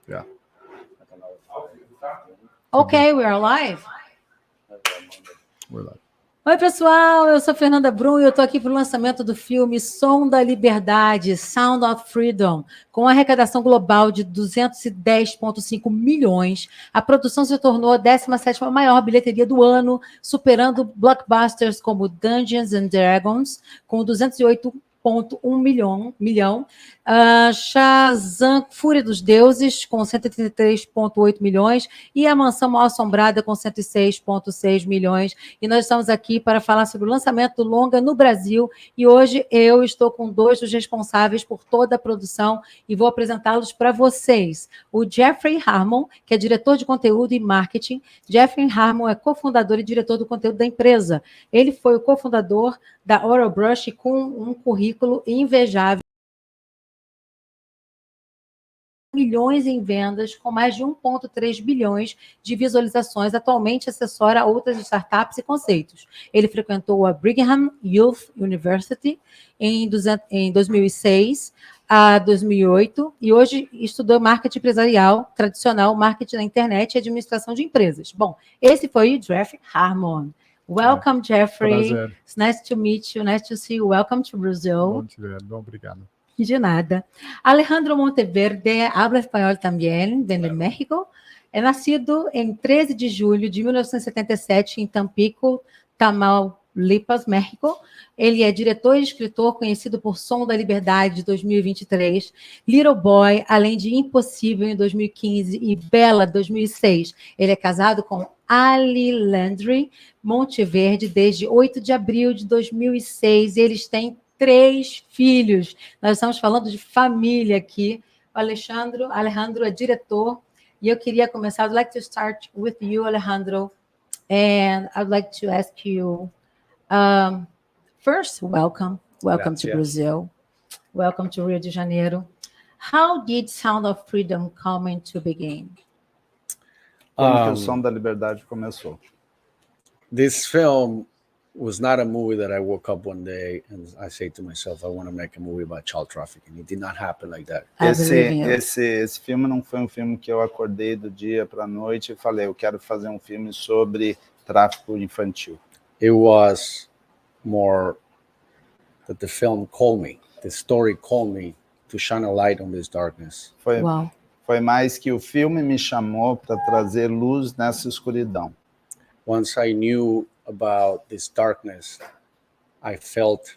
Yeah. Okay, we are live. We're live. Oi, pessoal, eu sou Fernanda Brum e eu estou aqui para o lançamento do filme Som da Liberdade, Sound of Freedom, com arrecadação global de 210,5 milhões. A produção se tornou a 17ª maior bilheteria do ano, superando blockbusters como Dungeons and Dragons, com 208,1 milhão. Shazam, Fúria dos Deuses, com 133,8 milhões, e A Mansão Mal Assombrada, com 106,6 milhões. E nós estamos aqui para falar sobre o lançamento do longa no Brasil, e hoje eu estou com dois dos responsáveis por toda a produção e vou apresentá-los para vocês. O Jeffrey Harmon, que é diretor de conteúdo e marketing. Jeffrey Harmon é cofundador e diretor do conteúdo da empresa. Ele foi o cofundador da Oral Brush com um currículo invejável, milhões em vendas, com mais de 1,3 bilhões de visualizações, atualmente assessora outras startups e conceitos. Ele frequentou a Brigham Youth University em 2006 a 2008 e hoje estudou marketing empresarial tradicional, marketing na internet e administração de empresas. Bom, esse foi o Jeffrey Harmon. Welcome, Jeffrey. Prazer. It's nice to meet you, nice to see you. Welcome to Brazil. Bom te ver, bom, obrigado. De nada. Alejandro Monteverde habla espanhol também, vem de México. É nascido em 13 de julho de 1977 em Tampico, Tamaulipas, México. Ele é diretor e escritor conhecido por Som da Liberdade, de 2023, Little Boy, além de Impossível, em 2015, e Bela, 2006. Ele é casado com Ali Landry Monteverde desde 8 de abril de 2006. Eles têm 3 filhos. Nós estamos falando de família aqui. O Alejandro é diretor. E eu queria começar. I'd like to start with you, Alejandro. And I'd like to ask you, first, welcome to Brazil. Welcome to Rio de Janeiro. How did Sound of Freedom come into being? Como que o Som da Liberdade começou? This film was not a movie that I woke up one day and I say to myself, I want to make a movie about child trafficking. It did not happen like that. Esse filme não foi um filme que eu acordei do dia para a noite e falei, eu quero fazer um filme sobre tráfico infantil. It was more that the film called me, the story called me to shine a light on this darkness. Foi mais que o filme me chamou para trazer luz nessa escuridão. Once I knew about this darkness, I felt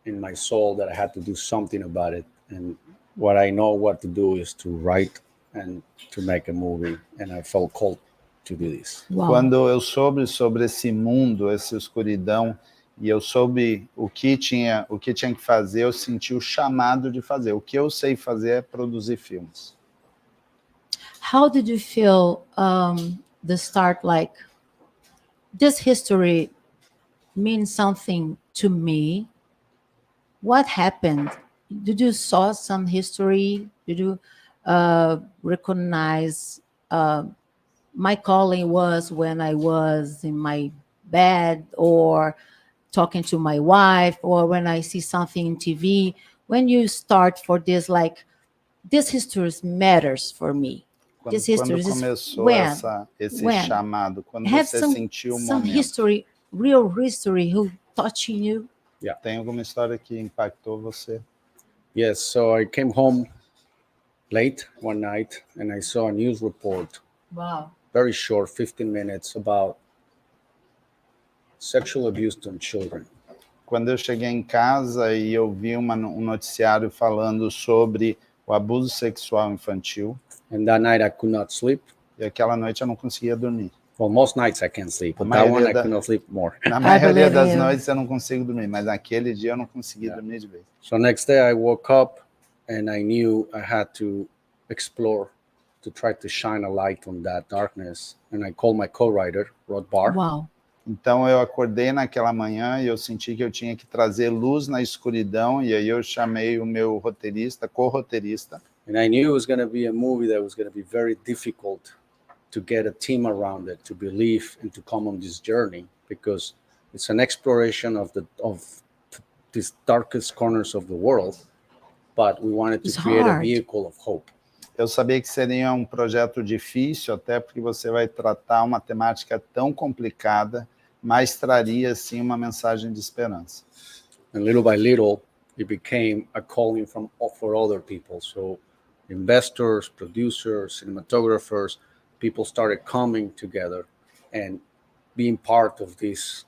in my soul that I had to do something about it. And what I know what to do is to write and to make a movie. And I felt called to do this. Wow. Quando eu soube sobre esse mundo, essa escuridão, e eu soube o que tinha que fazer, eu senti o chamado de fazer. O que eu sei fazer é produzir filmes. How did you feel the start, like, this history means something to me? What happened? Did you saw some history? Did you recognize my calling was when I was in my bed or talking to my wife, or when I see something in TV? When you start for this, like, this history matters for me. Quando começou esse chamado, quando você sentiu o momento. History, real history, who touching you? Yeah. Tem alguma história que impactou você? Yes, so I came home late one night and I saw a news report. Wow. Very short, 15 minutes, about sexual abuse on children. Quando eu cheguei em casa e eu vi um noticiário falando sobre o abuso sexual infantil. And that night I could not sleep. E aquela noite eu não conseguia dormir. Well, most nights I can't sleep, but that one I could not sleep more. Na maioria das noites eu não consigo dormir, mas naquele dia eu não consegui dormir de vez. So next day I woke up and I knew I had to explore, to try to shine a light on that darkness. And I called my co-writer, Rod Barr. Wow. Então eu acordei naquela manhã e eu senti que eu tinha que trazer luz na escuridão, e aí eu chamei o meu roteirista, co-roteirista. And I knew it was going to be a movie that was going to be very difficult to get a team around it, to believe and to come on this journey, because it's an exploration of these darkest corners of the world, but we wanted to It's create a hard. vehicle of hope. Eu sabia que seria um projeto difícil, até porque você vai tratar uma temática tão complicada, mas traria, sim, uma mensagem de esperança. And little by little, it became a calling for other people. So investors, producers, cinematographers, people started coming together and being part of this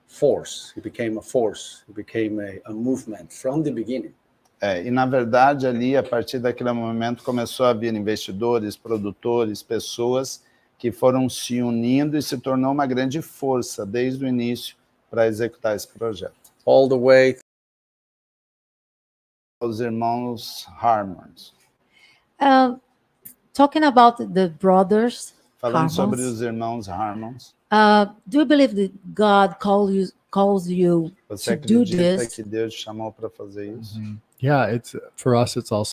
force. It became a force. It became a movement from the beginning. E, na verdade, ali, a partir daquele momento, começou a vir investidores, produtores, pessoas que foram se unindo e se tornou uma grande força, desde o início, para executar esse projeto. All the way. Os irmãos Harmons. Talking about the brothers, Falando sobre Harmons, os irmãos Harmons, do you believe that God calls you você to do acredita this? que Deus te chamou para fazer isso? Yeah, it's for us. It's also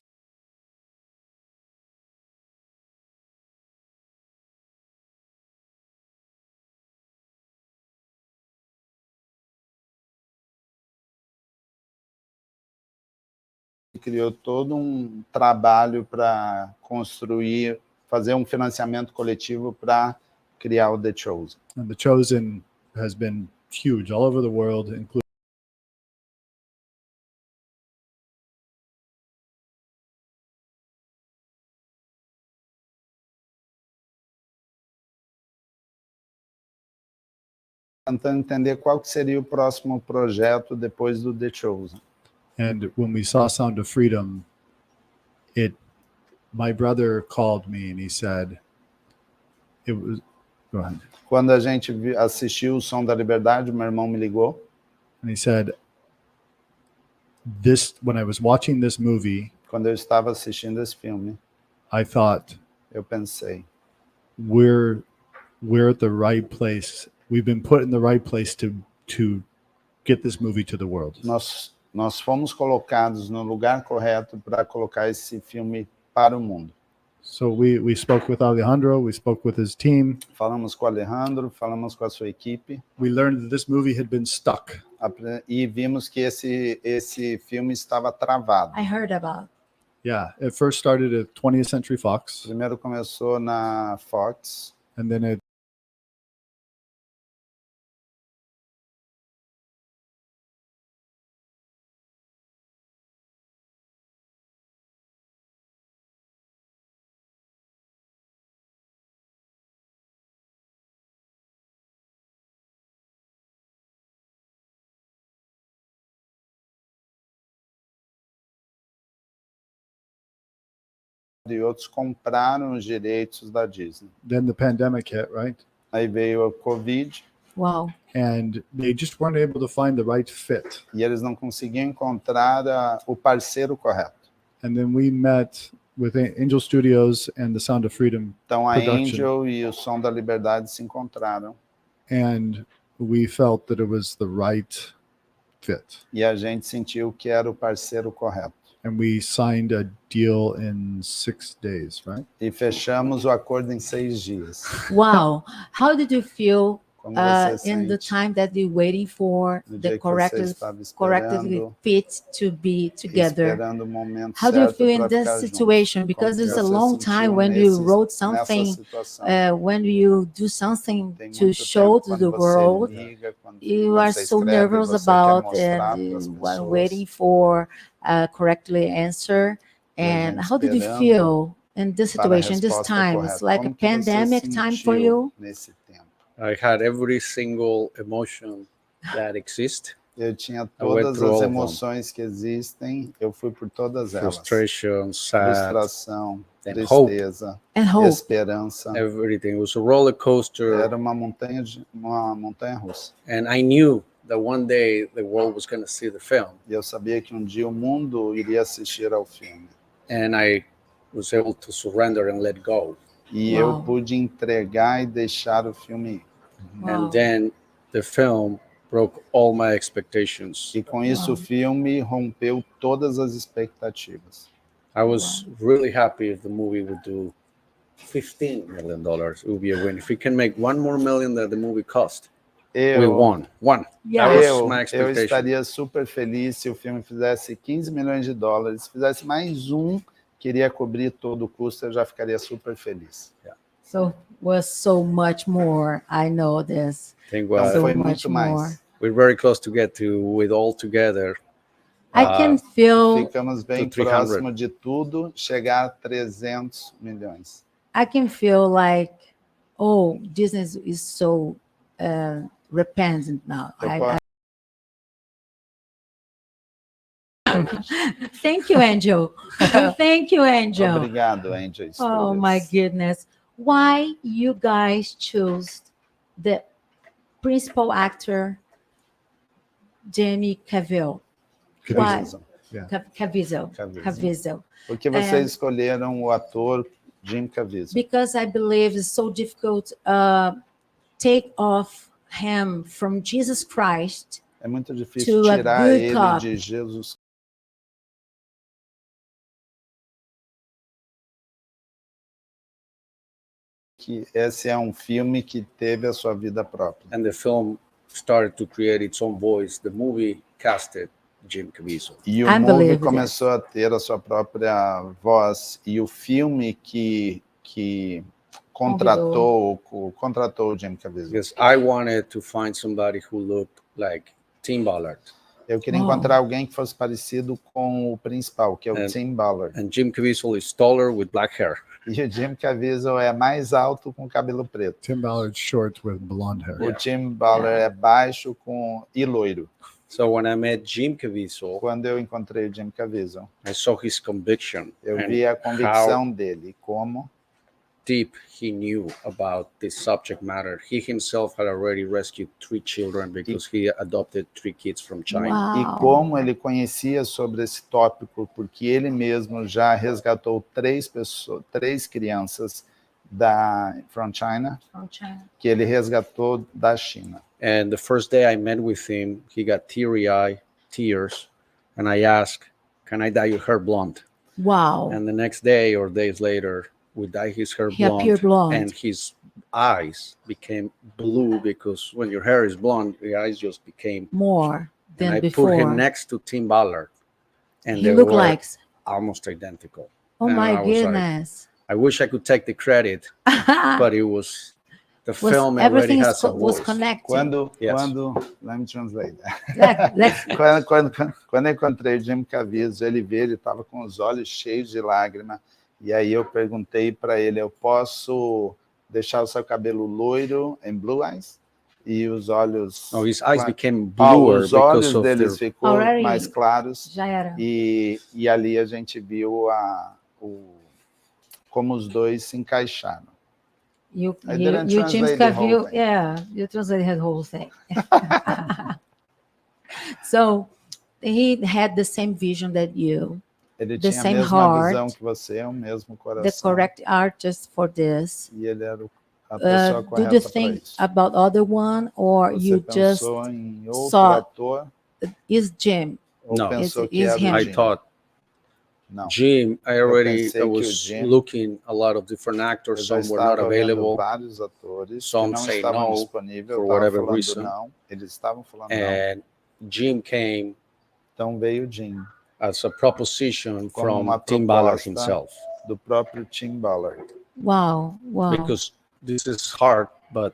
Criou todo um trabalho para construir, fazer um financiamento coletivo para criar o The Chosen. and The Chosen has been huge all over the world, including Tentando entender qual que seria o próximo projeto depois do The Chosen. And when we saw Sound of Freedom, my brother called me and he said, go ahead. Quando a gente assistiu o Som da Liberdade, meu irmão me ligou And he said, when I was watching this movie, quando eu estava assistindo esse filme, I thought, eu pensei, we're at the right place. We've been put in the right place to get this movie to the world. nós fomos colocados no lugar correto para colocar esse filme para o mundo. So we spoke with Alejandro, we spoke with his team. Falamos com o Alejandro, falamos com a sua equipe. We learned that this movie had been stuck. E vimos que esse filme estava travado. I heard about. Yeah, it first started at 20th Century Fox, Primeiro começou na Fox, and then it e outros compraram os direitos da Disney. then the pandemic hit, right? Aí veio a Covid Wow. And they just weren't able to find the right fit. e eles não conseguiam encontrar o parceiro correto. And then we met with Angel Studios and the Sound of Freedom Então a Production. Angel e o Som da Liberdade se encontraram and we felt that it was the right fit. e a gente sentiu que era o parceiro correto. And we signed a deal in 6 days, right? E fechamos o acordo em 6 dias. Wow. How did you feel Como você in the sente time that you're waiting for no the dia que você estava correctly esperando, fit to be together? esperando o momento How do you certo feel in para this ficar junto? situation? Because Como it's que a você long sentiu time when you wrote nessa something, situação? when you do something Tem to muito show tempo to the quando você world. liga, quando You você are so escreve, nervous você quer about mostrar pras and while pessoas. waiting for correctly answer. E a And gente how did you esperando feel in this para a situation, this resposta time? It's correta. like a Como que você pandemic time for sentiu you. nesse tempo? I had every single emotion that exists. Eu tinha I went todas through as all of them. emoções que existem, eu fui por todas elas. Frustration, sad, Frustração, and tristeza, And hope. esperança. everything. It was a roller coaster. Era uma montanha russa. And I knew that one day the world was going to see the film. E eu sabia que um dia o mundo iria assistir ao filme. And I was able to surrender and let go. E Uau. eu pude entregar e deixar o filme ir. Wow. And then the film broke all my expectations. E com isso o filme rompeu todas as expectativas. I was really happy if the movie would do $15 million. It would be a win. If we can make $1 more million that the movie cost, We won. One. Yeah. That was Eu, my eu expectation. estaria super feliz se o filme fizesse 15 milhões de dólares, se fizesse mais um, que iria cobrir todo o custo, eu já ficaria super feliz. So was so much more. I know this. I think Então So foi much muito more. mais. we're very close to get to with all together. I can feel Ficamos bem to 300. próximo de tudo, chegar a 300 milhões. I can feel like, oh, Disney is so repentant now. Thank you, Angel. Thank you, Angel. Obrigado, Angel Oh Studios. my goodness. Why you guys choose the principal actor, Jamie Cavill? Why? Yeah. Caviezel. Caviezel. Caviezel. Por que vocês escolheram o ator Jim Caviezel? Because I believe it's so difficult take off him from Jesus Christ. É muito difícil To a tirar good ele cop. de Jesus. Que esse é um filme que teve a sua vida própria. And the film started to create its own voice. The movie casted Jim Caviezel. E o Unbelievable. movie começou a ter a sua própria voz. E o filme que contratou o Jim Caviezel. Because I wanted to find somebody who looked like Tim Ballard. Eu queria encontrar alguém que fosse parecido com o principal, que é o Tim Ballard. And Jim Caviezel is taller with black hair. E o Jim Caviezel é mais alto com cabelo preto. Tim Ballard's short with blonde hair. O Tim Ballard é baixo e loiro. So when I met Jim Caviezel, Quando eu encontrei o Jim Caviezel, I saw his conviction eu and vi a how convicção dele, como deep he knew about this subject matter. He himself had already rescued 3 children because he adopted 3 kids from China. Wow. e como ele conhecia sobre esse tópico, porque ele mesmo já resgatou 3 crianças from China, From China. que ele resgatou da China. And the first day I met with him, he got teary-eyed, tears, and I asked, "Can I dye your hair blonde?" Wow. And the next day or days later, we dyed his hair He appeared blonde. and his eyes became blue because when your hair is blonde, the eyes just became. More than And I before. put him next to Tim Ballard, and He they looked were like, almost identical. oh And my I was like, goodness. I wish I could take the credit, but it was the film already everything has a was voice. connected. Quando let me translate. Quando eu encontrei o Jim Caviezel, ele estava com os olhos cheios de lágrima, e aí eu perguntei para ele, eu posso deixar o seu cabelo loiro em blue eyes? E os olhos... Oh, his eyes became bluer os olhos because of deles the... ficou Already mais claros, Já era. e ali a gente viu como os dois se encaixaram. You didn't James translate the whole Cavill, thing. yeah, you translated the whole thing. So he had the same vision that you, Ele The tinha a same mesma heart, visão que você, o mesmo the coração. correct artist for this. E ele era a pessoa Did correta you para think isso. about other one, or Você you just pensou em outro saw- ator is Jim? ou Não. pensou Is que era him. o I Jim? thought Não. Jim, I pensei que o was Jim- looking a lot of different Eu actors, já some were not estava vendo available, vários atores Some que não say estavam no disponíveis, for eu estava whatever falando reason. não, eles estavam falando não. and Jim came Então veio o Jim, as a proposition Como from uma Tim Ballard proposta. himself, do próprio Tim Ballard. Wow, wow. because this is hard, but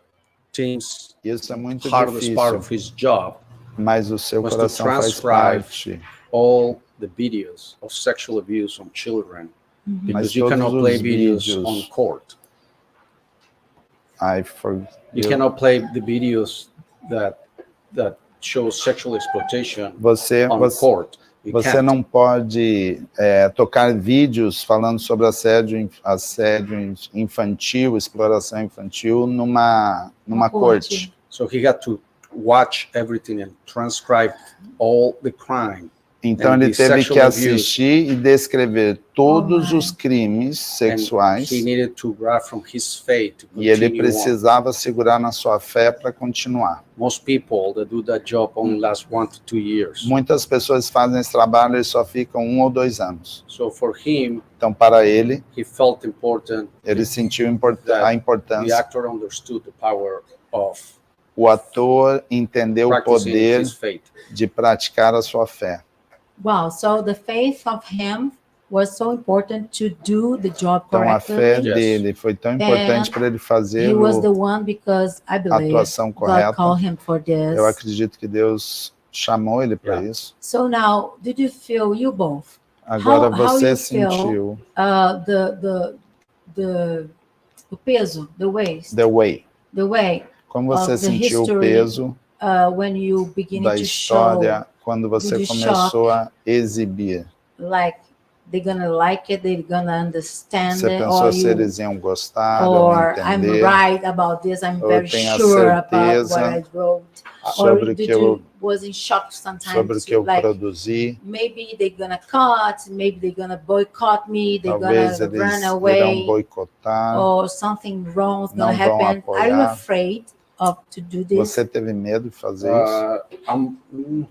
Tim's Isso é muito hardest part of difícil, his job, mas o seu was to coração faz transcribe parte. all the videos of sexual abuse on children, Mhm. Mas because you todos cannot os play videos vídeos- on court. You Eu- cannot play the videos that show sexual exploitation Você, on você, court. You você can't. não pode tocar vídeos falando sobre assédio infantil, exploração infantil numa corte. So he got to watch everything and transcribe all the crime. Então And ele the teve que sexual abuse. assistir e descrever todos my. os crimes sexuais And he needed to grab from his faith to e ele continue on. precisava segurar na sua fé para continuar. Most people that do that job only last 1 to 2 years. Muitas pessoas fazem esse trabalho e só ficam 1 ou 2 anos. So for him, Então para ele, he felt important. ele sentiu a The importância. actor understood the power of o ator entendeu o practicing poder his faith. de praticar a sua fé. Wow. So the faith of him was so important to do the job Então a fé correctly. Yes. dele foi tão importante para ele fazer He was the a one because I believe atuação God correta. called him for this. Eu acredito que Deus chamou ele para Yeah. isso. So now, did you feel, you both, Agora how você you feel, sentiu o peso, the weight, the way. Como você of the sentiu o history peso when you beginning da to show, história quando você did you começou a exibir? like they're gonna like it, they're gonna understand Você it, pensou or se eles iam gostar ou or I'm entender right about this, I'm ou very tenho a sure about certeza what I wrote, sobre or o did que eu, you was in shock sobre sometimes, o que eu like produzi. maybe they're gonna cut, maybe they're gonna boycott me, they're Talvez gonna eles run irão away, boicotar. or something wrong is gonna Não vão happen. Are you apoiar. afraid of to do this? Você teve medo de fazer isso?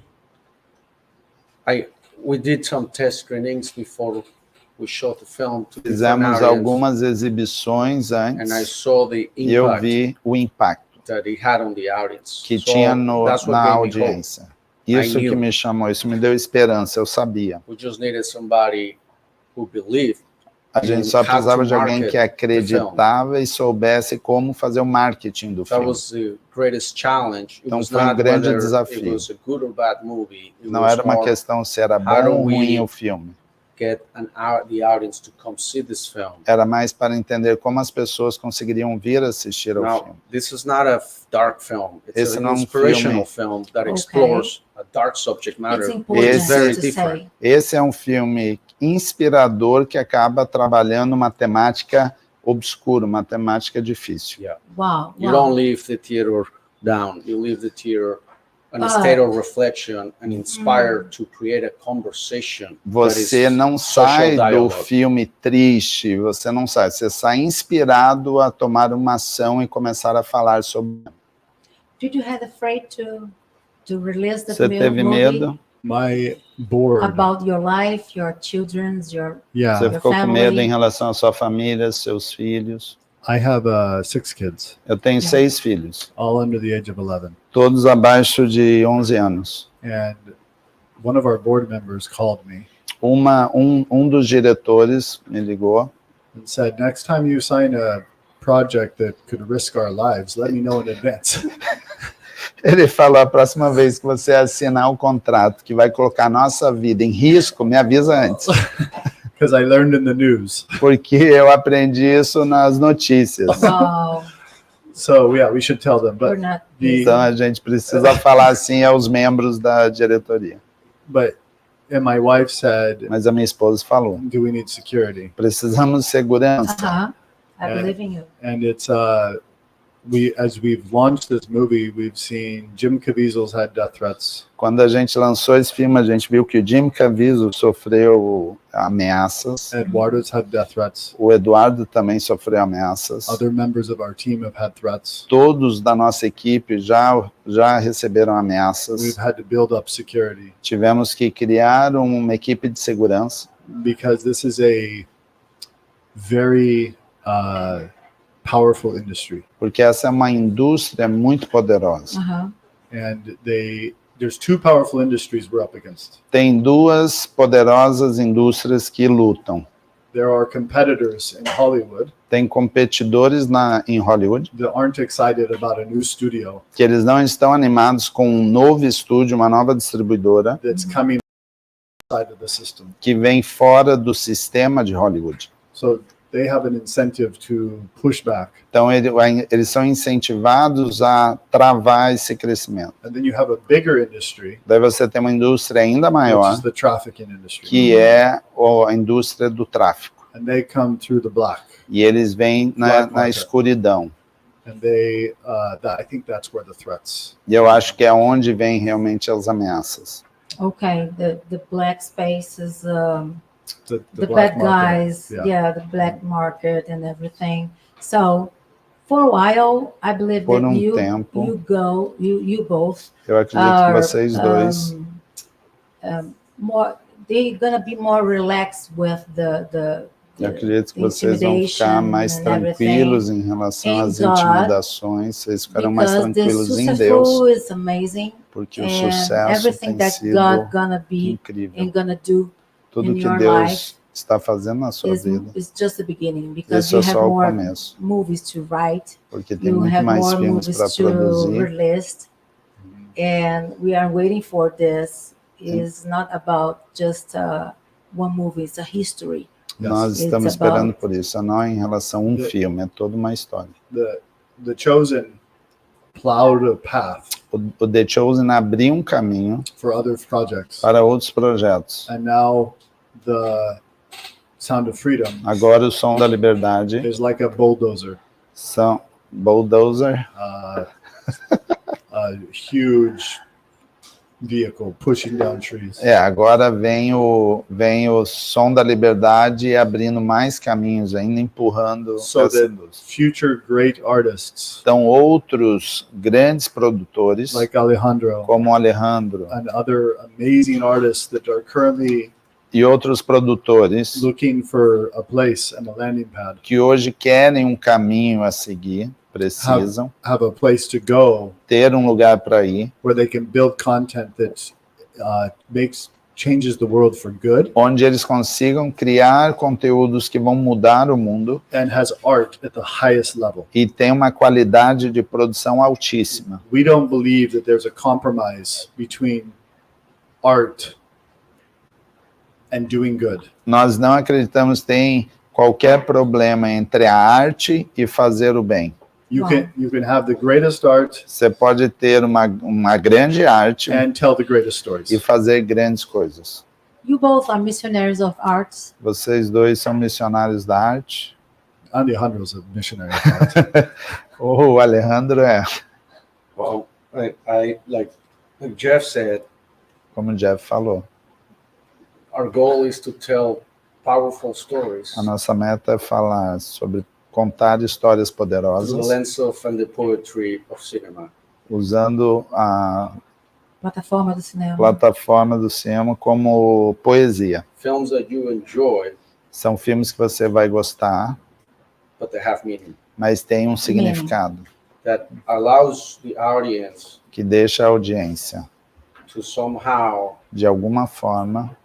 We did some test screenings before we shot the film to different Fizemos areas, algumas exibições and I antes saw the e eu impact vi o impacto that it had on the audience. que So tinha that's what na gave me hope. audiência. Isso I que knew. me chamou, isso me deu esperança, eu sabia. We just needed somebody who believed. A gente só precisava de alguém que acreditava e soubesse como fazer o marketing do That filme. was the greatest challenge. It Então was foi um not grande whether desafio. it was a good or bad movie. It Não was era uma more questão se era how bom do ou we ruim o filme. get the audience to come see this film. Era mais para entender como as pessoas conseguiriam vir assistir ao Now, filme. this is not a dark film. It's Esse an não é um inspirational film that Okay. explores a dark subject matter. It's important Esse- very to different. say. Esse é um filme inspirador que acaba trabalhando uma temática obscura, uma temática difícil. Wow. You don't leave the theater down. You leave the theater in a state of reflection and inspired to create a conversation. Você não sai do filme triste, você não sai, você sai inspirado a tomar uma ação e começar a falar sobre. Did you have afraid to release the Você teve movie medo? My board. about your life, your children's, your Yeah, Você ficou com family. medo em relação à sua família, seus filhos? I have 6 kids, Eu tenho 6 filhos, all under the age of 11. todos abaixo de 11 anos. And one of our board members called me Um dos diretores me ligou and said, next time you sign a project that could risk our lives, let me know in advance. Ele falou, a próxima vez que você assinar o contrato que vai colocar a nossa vida em risco, me avisa antes. Because I learned in the news. Porque eu aprendi isso nas notícias. Wow. So yeah, we should tell them. We're But not. Então a gente precisa falar assim aos membros da diretoria. and my wife said, Mas a minha esposa falou, do we need security? precisamos de segurança. I believe in you. And it's as we've launched this movie, we've seen Jim Caviezel's had death threats. Quando a gente lançou esse filme, a gente viu que o Jim Caviezel sofreu ameaças. Eduardo's had death threats. O Eduardo também sofreu ameaças. Other members of our team have had threats. Todos da nossa equipe já receberam ameaças. We've had to build up security Tivemos que criar uma equipe de segurança, because this is a very powerful industry, porque essa é uma indústria muito poderosa. and there's 2 powerful industries we're up against. Tem 2 poderosas indústrias que lutam. There are competitors in Hollywood Tem competidores em Hollywood that aren't excited about a new studio que eles não estão animados com um novo estúdio, uma nova distribuidora that's coming outside of the system. que vem fora do sistema de Hollywood. So they have an incentive to push back. Então eles são incentivados a travar esse crescimento. And then you have a bigger industry, Daí você tem uma indústria ainda which maior, is the trafficking industry. que é a indústria do tráfico. And they come through the black. E eles vêm na escuridão. And they, I think that's where the threats. E eu acho que é onde vem realmente as ameaças. Okay, the black space is The the black bad market. guys, yeah, the black market and everything. So for a while, I believe Por that tempo, you both eu acredito que vocês dois more they're gonna be more relaxed with Eu acredito que vocês vão ficar mais tranquilos em relação às intimidações, vocês ficarão mais tranquilos em Deus, porque o sucesso tem sido incrível. Tudo que Deus está fazendo na sua vida, esse é só o começo, porque tem muito mais filmes para produzir. And we are waiting for this. It's not about just one movie, it's a history. Nós estamos esperando por isso, não é em relação a um filme, é toda uma história. The Chosen plowed a path O The Chosen abriu um caminho for other projects. para outros projetos. And now the Sound of Freedom Agora o Som da Liberdade is like a bulldozer. Bulldozer, A huge vehicle pushing down trees. Agora vem o Som da Liberdade abrindo mais caminhos ainda, empurrando So essa that indústria. future great artists Então outros grandes produtores, like Alejandro como o Alejandro and other amazing artists that are currently e outros produtores looking for a place and a landing pad que hoje querem um caminho a seguir, precisam have a place to go ter um lugar para ir, where they can build content that changes the world for good onde eles consigam criar conteúdos que vão mudar o mundo and has art at the highest level. e tem uma qualidade de produção altíssima. We don't believe that there's a compromise between art and doing good. Nós não acreditamos que tem qualquer problema entre a arte e fazer o bem. You can have the greatest art Você pode ter uma grande arte and tell the greatest stories. e fazer grandes coisas. You both are missionaries of arts. Vocês dois são missionários da arte. Alejandro's a missionary of art. O Alejandro é, Well, I like Jeff said, como o Jeff falou, our goal is to tell powerful stories a nossa meta é falar sobre contar histórias through the poderosas lens of and the poetry of cinema. usando a Plataforma do cinema. plataforma do cinema como poesia. Films that you enjoy, São filmes que você vai gostar, but they have meaning. mas tem um significado That allows the audience que deixa a audiência, to somehow de alguma forma,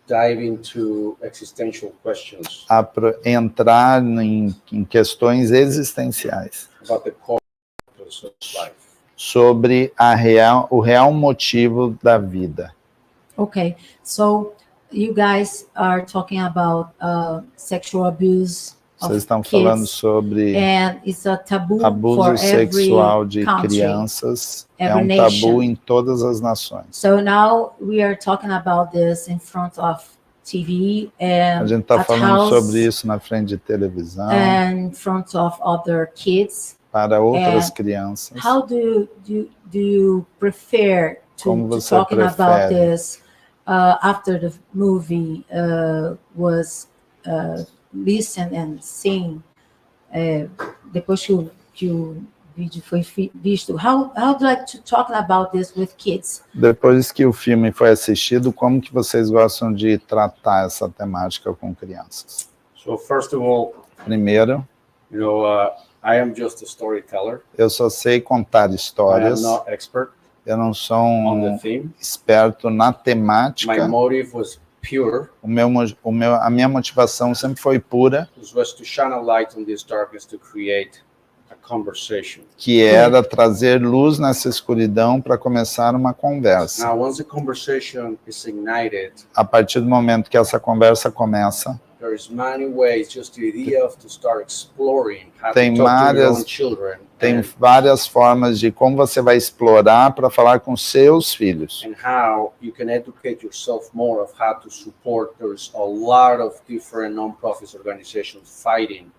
dive into existential questions entrar em questões existenciais about the core purpose of life. sobre o real motivo da vida. Okay, so you guys are talking about sexual abuse of Vocês estão kids, falando sobre and it's a taboo abuso for every sexual de country. crianças. É every um nation. tabu em todas as nações. So now we are talking about this in front of TV and A gente está at falando house sobre isso na frente de televisão, and in front of other kids. para outras crianças. How do you prefer Como to você talking about prefere? this after the movie was listened and seen? Depois que o vídeo foi visto, how do you like to talk about this with kids? Depois que o filme foi assistido, como que vocês gostam de tratar essa temática com crianças? So first of all, Primeiro, you know, I am just a storyteller. eu só sei contar I am histórias, not expert eu não sou on the um theme. esperto na My temática. motive was pure. A minha motivação sempre foi pura, This was to shine a light on this darkness to create a conversation. que era trazer luz nessa escuridão para começar uma conversa. Now, once the conversation is ignited, A partir do momento que essa conversa começa, there's many ways, just the idea of to start exploring how Tem to talk to your várias- own children tem and, várias formas de como você vai explorar para falar com seus filhos. and how you can educate yourself more of how to support. There's a lot of different non-profit organizations fighting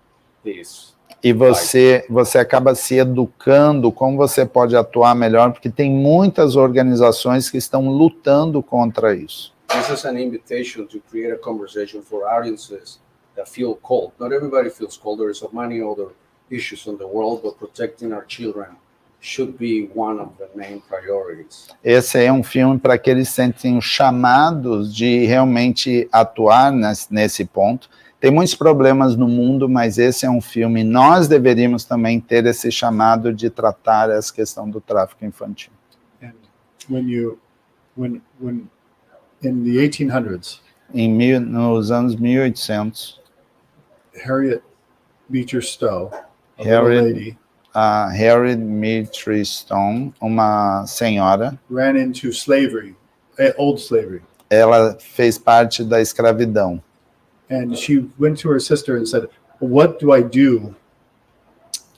this. E você acaba se educando como você pode atuar melhor, porque tem muitas organizações que estão lutando contra isso. This is an invitation to create a conversation for audiences that feel cold. Not everybody feels cold. There is so many other issues in the world, but protecting our children should be one of the main priorities. Esse é um filme para que eles sentem os chamados de realmente atuar nesse ponto, Tem muitos problemas no mundo, mas esse é um filme. Nós deveríamos também ter esse chamado de tratar essa questão do tráfico infantil. And when in the 1800s, Nos anos 1800, Harriet Beecher Stowe, a Harriet- little lady, a Harriet Beecher Stowe, uma senhora, ran into slavery, old slavery. ela fez parte da escravidão. And she went to her sister and said, what do I do?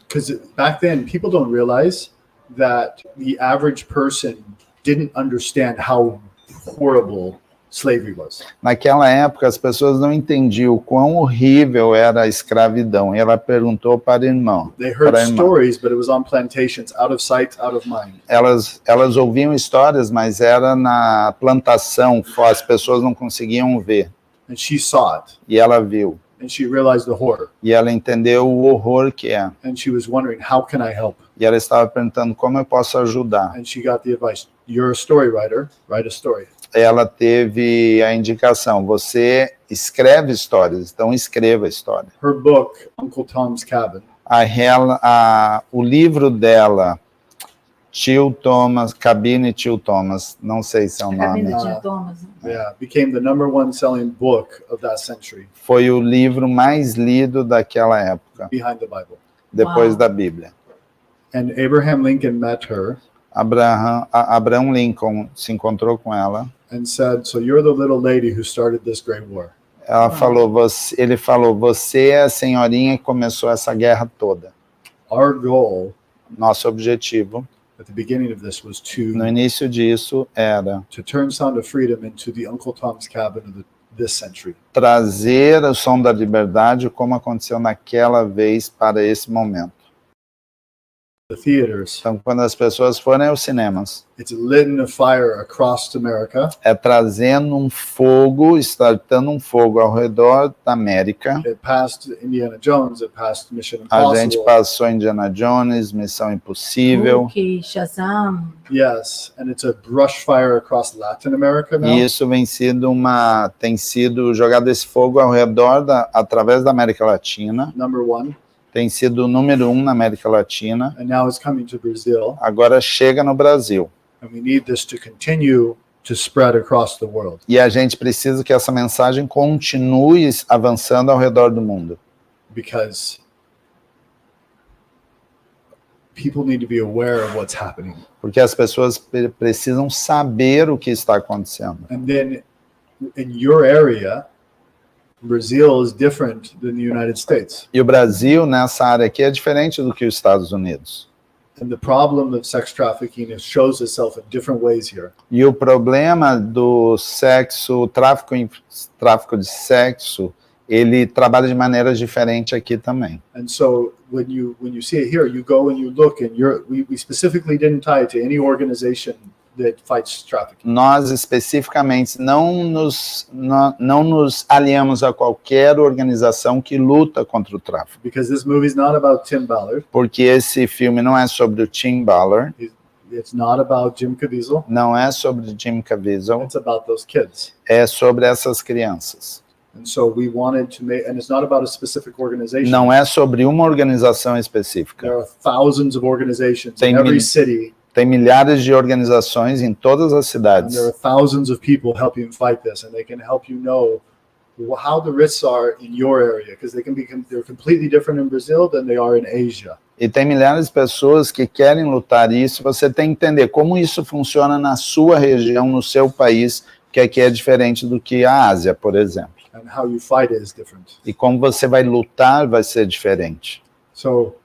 Because back then, people don't realize that the average person didn't understand how horrible slavery was. Naquela época, as pessoas não entendiam o quão horrível era a escravidão. E ela perguntou para a irmã. They heard Para a irmã. stories, but it was on plantations, out of sight, out of mind. Elas ouviam histórias, mas era na plantação, as pessoas não conseguiam ver. And she saw it, E ela viu. and she realized the horror. E ela entendeu o horror que é. And she was wondering, how can I help? E ela estava perguntando como eu posso ajudar. And she got the advice, you're a story writer, write a story. Ela teve a indicação, você escreve histórias, então escreva a história. Her book, Uncle Tom's Cabin, O livro dela, Tio Thomas, Cabine Tio Thomas, não sei se é o A cabine nome, de Thomas. yeah, became the #1 selling book of that century, foi o livro mais lido daquela época, behind the Bible. depois Uau. da Bíblia. And Abraham Lincoln met her Abraham Lincoln se encontrou com ela. and said, so you're the little lady who started this great war. Ele falou, você é a senhorinha que começou essa guerra toda. Our goal Nosso objetivo, at the beginning of this was no início disso, era to turn Sound of Freedom into the Uncle Tom's Cabin of this century. trazer o som da liberdade, como aconteceu naquela vez, para esse momento. The theaters, Então, quando as pessoas forem aos cinemas, it's lit a fire across America. é trazendo um fogo, startando um fogo ao redor da América. It passed Indiana Jones, it passed Mission A gente Impossible. passou Indiana Jones, Missão Impossível. Hulk, Shazam. Yes, and it's a brush fire across Latin America now. E isso tem sido jogado esse fogo ao redor, através da América Latina. #1, Tem sido o número 1 na América Latina. and now it's coming to Brazil. Agora chega no Brasil. And we need this to continue to spread across the world. E a gente precisa que essa mensagem continue avançando ao redor do mundo. Because people need to be aware of what's happening. Porque as pessoas precisam saber o que está acontecendo. And then in your area, Brazil is different than the United States. E o Brasil, nessa área aqui, é diferente do que os Estados Unidos. And the problem of sex trafficking shows itself in different ways here. E o problema do sexo, tráfico de sexo, ele trabalha de maneira diferente aqui também. And so when you see it here, you go and you look, and we specifically didn't tie it to any organization that fights trafficking. Nós, especificamente, não nos aliamos a qualquer organização que luta contra o tráfico. Because this movie is not about Tim Ballard. Porque esse filme não é sobre o Tim Ballard, It's not about Jim Caviezel. não é sobre Jim Caviezel, It's about those kids. é sobre essas crianças. And so we wanted to make, and it's not about a specific organization. Não é sobre uma organização específica. There are thousands of organizations Tem in every mil- city, Tem milhares de organizações em todas as and cidades. there are thousands of people helping fight this, and they can help you know how the risks are in your area, because they're completely different in Brazil than they are in Asia. E tem milhares de pessoas que querem lutar isso. Você tem que entender como isso funciona na sua região, no seu país, que aqui é diferente do que a Ásia, por exemplo. And how you fight it is different. E como você vai lutar vai ser diferente. So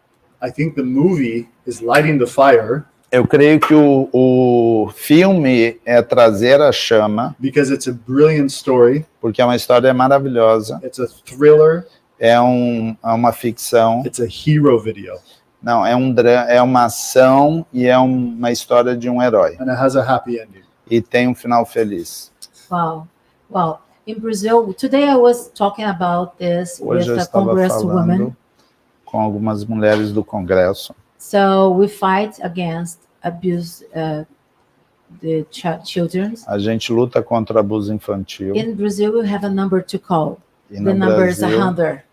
I think the movie is lighting the fire Eu creio que o filme é trazer a chama, because it's a brilliant story. porque é uma história maravilhosa, It's a thriller. é uma ficção, It's a hero video, não, é uma ação e é uma história de um herói. and it has a happy ending. E tem um final feliz. Wow. Wow. In Brazil, today I was talking about this Hoje eu with a estava congresswoman. falando com algumas mulheres do Congresso. So we fight against abuse, the children. A gente luta contra o abuso infantil. In Brazil, we have a number to call. E The no number is Brasil, 100.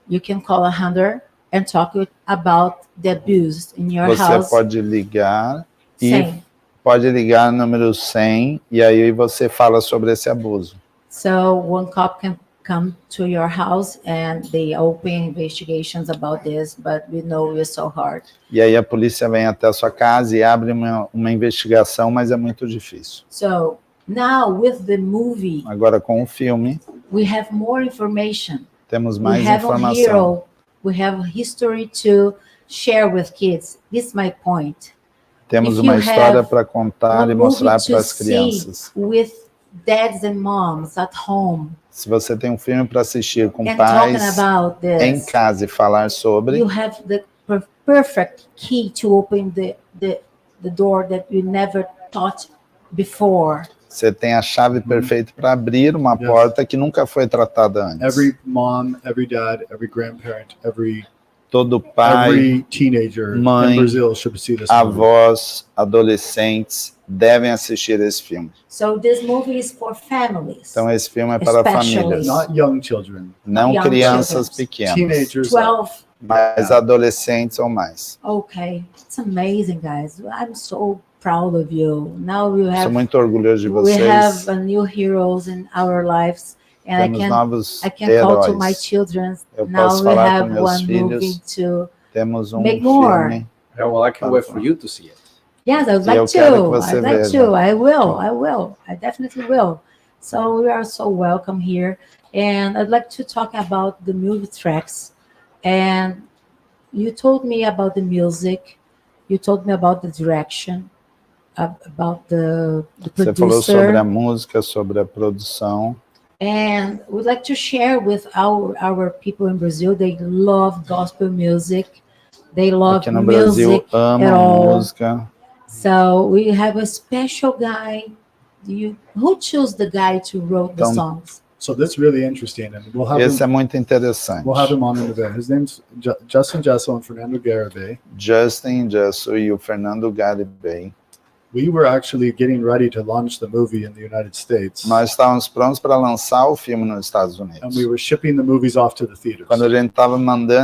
You can call 100 and talk about the abuse in your você house. pode ligar e 100. pode ligar no número 100 e aí você fala sobre esse abuso. So one cop can come to your house and they open investigations about this, but we know it's so hard. E aí a polícia vem até a sua casa e abre uma investigação, mas é muito difícil. So now with the movie, Agora com o filme, we have more information. temos We mais have a informação. hero. We have a history to share with kids. This is my point. Temos If uma you história have para contar One e mostrar movie para to as see crianças. with dads and moms at home Se você tem um filme para assistir com and talking pais about em this, casa e falar sobre, you have the perfect key to open the door that you never thought before. você tem a chave perfeita para abrir uma Yes. porta que nunca foi tratada antes. Every mom, every dad, every grandparent, Todo pai, every teenager mãe, in Brazil should see this movie. avós, adolescentes devem assistir esse filme. So this movie is for families. Então esse filme é para Especially. famílias, Not young children, não young crianças children. pequenas, teenagers. 12. mas adolescentes ou mais. Okay, it's amazing, guys. I'm so proud of you. Now we Sou have muito orgulhoso de we vocês. have a new heroes in our lives, and Temos novos I can call to my heróis. children. Eu Now posso we falar com have meus one movie filhos. to. Temos um Make more. filme. Yeah, well, I can't wait for you to see it. Yes, I would Eu like quero que to. você I'd like veja. to. I will. I will. I definitely will. So we are so welcome here, and I'd like to talk about the movie tracks. And you told me about the music. You told me about the direction, about the Você falou sobre a producer. música, sobre a produção. And we'd like to share with our people in Brazil. They love gospel music. They love Aqui no Brasil music at amam all. música. So we have a special guy. Who chose the guy to wrote the Então, songs? So that's really interesting, and we'll have Esse é him. muito interessante. We'll have him on in a bit. His name's Justin Jessel and Fernando Garibay. Justin Jesso e o Fernando Garibay. We were actually getting ready to launch the movie in the United States, Nós estávamos prontos para lançar o filme nos Estados and Unidos. we were shipping the movies off to the theaters. Quando a gente estava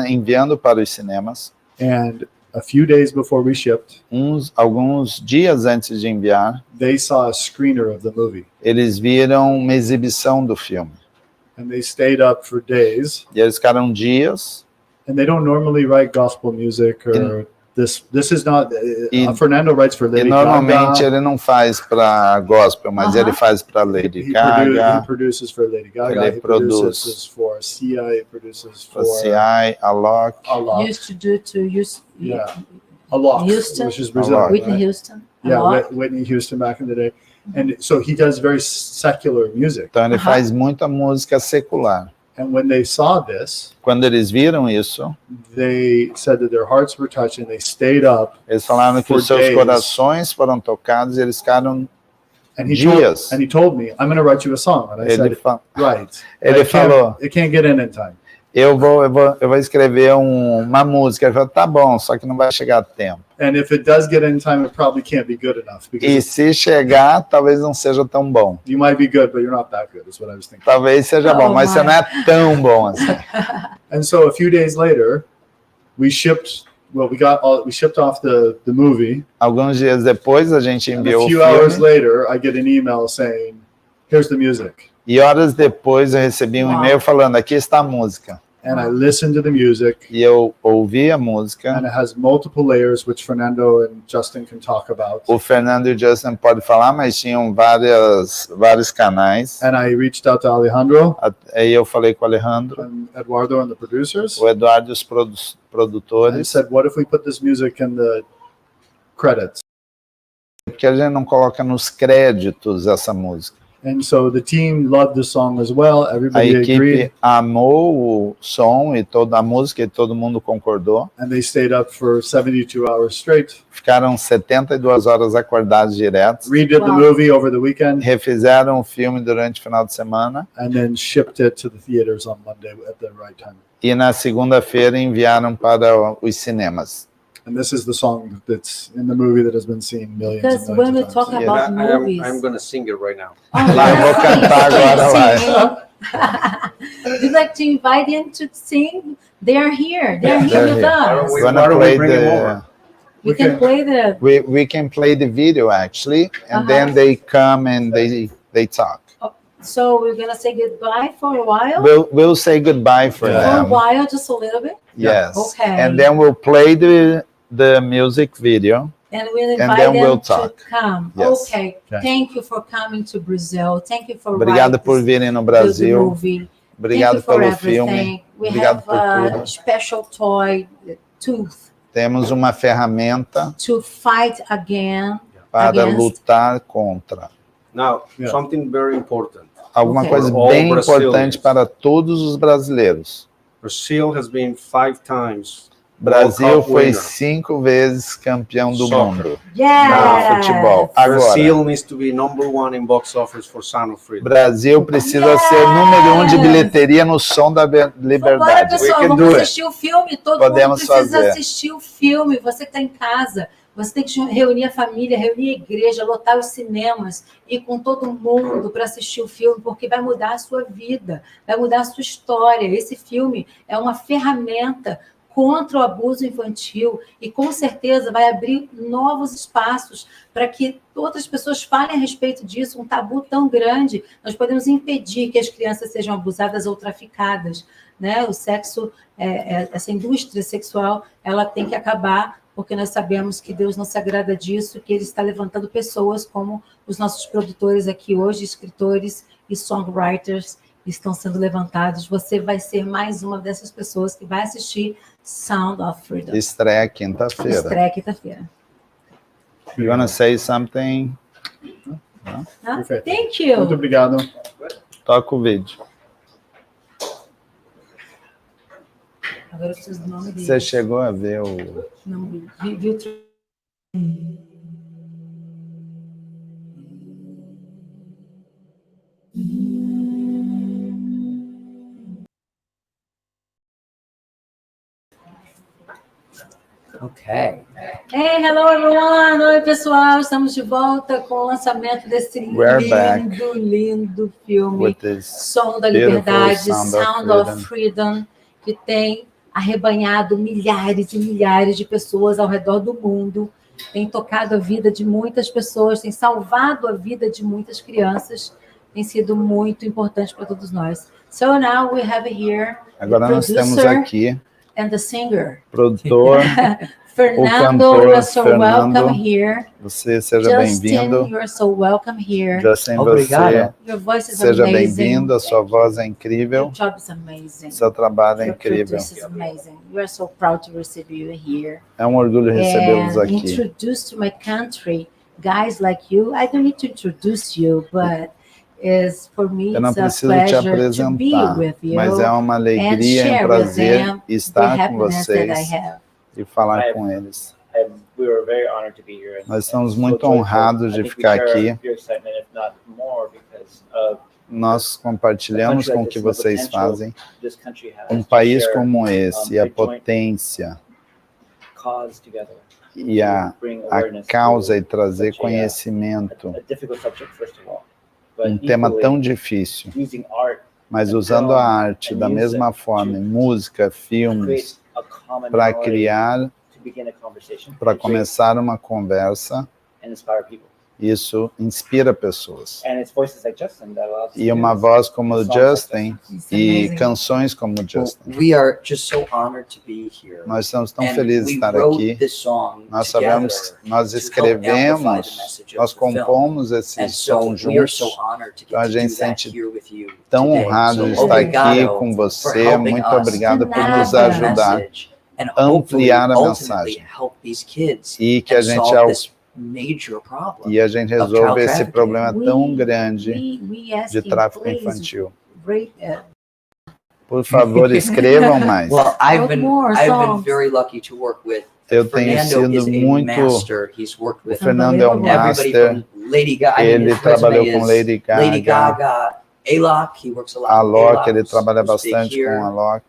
enviando para os cinemas, And a few days before we shipped, alguns dias antes de enviar, they saw a screener of the movie, eles viram uma exibição do filme. and they stayed up for days. E eles ficaram dias, And they don't normally write gospel music or this is not. Fernando writes for e Lady normalmente Gaga. ele não faz para gospel, mas ele faz para Lady He Gaga, produces for Lady Gaga. Ele He produz produces for Sia. He produces for para CI, Alok. Alok. Used to do to use Yeah. Alok, Houston. which is Brazil. Alok. Whitney Right? Houston. a Yeah, lot. Whitney Houston back in the day. And so he does very secular music. Então ele faz muita música secular. And when they saw this, Quando eles viram isso, they said that their hearts were touched and they stayed up. eles falaram que For os seus days. corações foram tocados e eles ficaram And he dias. told me, I'm going to write you a song. And I Ele, said, fa right. ele falou, It can't get in time. eu vou escrever uma música. Ele falou, tá bom, só que não vai chegar a tempo. And if it does get in time, it probably can't be good enough E because se chegar, talvez não seja tão bom. you might be good, but you're not that good, is what I was thinking. Talvez seja bom, mas você my. não é tão bom assim. And so a few days later, we shipped off the movie. Alguns dias depois a gente And enviou a o few hours filme. later, I get an email saying, here's the music. E horas depois eu recebi um Uau. e-mail falando, aqui está a música. And I listened to the music, E eu ouvi a música. and it has multiple layers, which Fernando and Justin can talk about. O Fernando e o Justin podem falar, mas tinham vários canais. And I reached out to Alejandro Aí eu falei com o Alejandro, and Eduardo and the producers. o Eduardo e os And produtores, said, what if we put this music in the credits? porque a gente não coloca nos créditos essa música. And so the team loved the song as well. A Everybody agreed. equipe amou o som e toda a música e todo mundo concordou. And they stayed up for 72 hours straight, Ficaram 72 horas acordados diretos. redid the Wow. movie over the weekend, Refizeram o filme durante o final de semana. and then shipped it to the theaters on Monday at the right time. E na segunda-feira enviaram para os cinemas. And this is the song that's in the movie that has been seen millions Because and when we millions of talk times. about I'm movies, going to sing it right now. oh, Lá, eu vou yes, cantar please, agora lá. please sing. Would you like to invite them to sing? They are here. They are here They're with here. us. We're Why gonna don't we play bring him the. over? We can play the. We can play the video actually, and then they come and they talk. So we're gonna say goodbye for a while. We'll say goodbye for For a them. while, just a little bit. Yes. Okay. And then we'll play the music video. And we'll And invite then them we'll to talk. come. Yes. Okay. Okay. Thank you for coming to Brazil. Thank you for Obrigado writing por virem no the Brasil. movie. Obrigado Thank you for pelo everything. filme. We Obrigado have por a tudo. special toy, tooth, Temos uma ferramenta to fight again. para Against. lutar contra. Now, Yeah. something very important. Alguma Okay. coisa For all bem Brazilians. importante para todos os brasileiros. Brazil has been 5 times Brasil World Cup foi winner. 5 vezes campeão do Soccer. mundo Yes. no futebol. Agora, Brazil needs to be #1 in box office for Sound of Freedom. Brasil precisa ser número 1 de bilheteria no Som da Bora, Liberdade. pessoal, We can vamos do it. assistir o filme. Todo Podemos mundo precisa fazer. assistir o filme. Você que está em casa, você tem que reunir a família, reunir a igreja, lotar os cinemas, ir com todo mundo para assistir o filme, porque vai mudar a sua vida, vai mudar a sua história. Esse filme é uma ferramenta contra o abuso infantil e, com certeza, vai abrir novos espaços para que outras pessoas falem a respeito disso, um tabu tão grande. Nós podemos impedir que as crianças sejam abusadas ou traficadas, né? O sexo, essa indústria sexual, ela tem que acabar, porque nós sabemos que Deus não se agrada disso, que Ele está levantando pessoas como os nossos produtores aqui hoje, escritores e songwriters, estão sendo levantados. Você vai ser mais uma dessas pessoas que vai assistir Sound of Freedom. Estreia quinta-feira. Estreia quinta-feira. You wanna say something? Perfeito. Thank you. Muito obrigado. Toca o vídeo. Agora eu preciso do nome dele. Você chegou a ver o... Não vi. Vi o Okay. Hey, hello everyone! Oi, pessoal! Estamos de volta com o lançamento desse We're back lindo filme with this Som da beautiful Liberdade, Sound of Freedom, que tem arrebanhado milhares e milhares de pessoas ao redor do mundo, tem tocado a vida de muitas pessoas, tem salvado a vida de muitas crianças, tem sido muito importante para todos nós. So now we have here Agora the nós temos producer aqui and the singer. produtor. Fernando, cantor, you're so Fernando. welcome here. Você seja bem-vindo. Justin, you're so welcome here. Justin, Obrigado. você Your voice is seja amazing. bem-vindo. A sua voz é incrível. Your job is amazing. Seu trabalho é Your incrível. produce is amazing. We are so proud to receive you here. É um orgulho recebê-los And aqui. introduce to my country guys like you. I don't need to introduce you, but is for me Eu não it's a preciso te pleasure to be apresentar, with you mas é uma and alegria e share um with prazer them the estar com happiness that I vocês have. e falar com eles. We were very honored to be here. Nós estamos muito honrados de ficar aqui. Nós compartilhamos com o que vocês fazem. Um país como esse, e a potência e a causa e trazer conhecimento, um tema tão difícil, mas usando a arte da mesma forma, música, filmes, para criar, para começar uma conversa, isso inspira pessoas. E uma voz como o Justin e canções como o Justin. We are just so honored to be here. Nós estamos tão And felizes de we estar wrote aqui. this song Nós together sabemos, nós to help amplify the escrevemos, message of nós the film. compomos esse And so som we are juntos. so honored to Então a get to gente do that sente here with you tão today. honrado de So estar aqui obrigado com for você. helping Muito us obrigado por nos Nada. ajudar message and ampliar a hopefully, mensagem. ultimately help these kids E que a and gente solve this major problem. e a gente of resolve child esse trafficking. problema tão grande We ask de you, tráfico please, infantil. rate, Por favor, escrevam mais. Well, Wrote more I've been songs. very lucky to work with. Eu tenho Fernando is sido a muito... master. He's worked O with Fernando é um everybody master. from Lady Gaga. Ele his trabalhou resume com is Lady Gaga. Lady Gaga, Alok, he works a lot A with Alok, ele who's- trabalha who's big bastante here, com a Alok.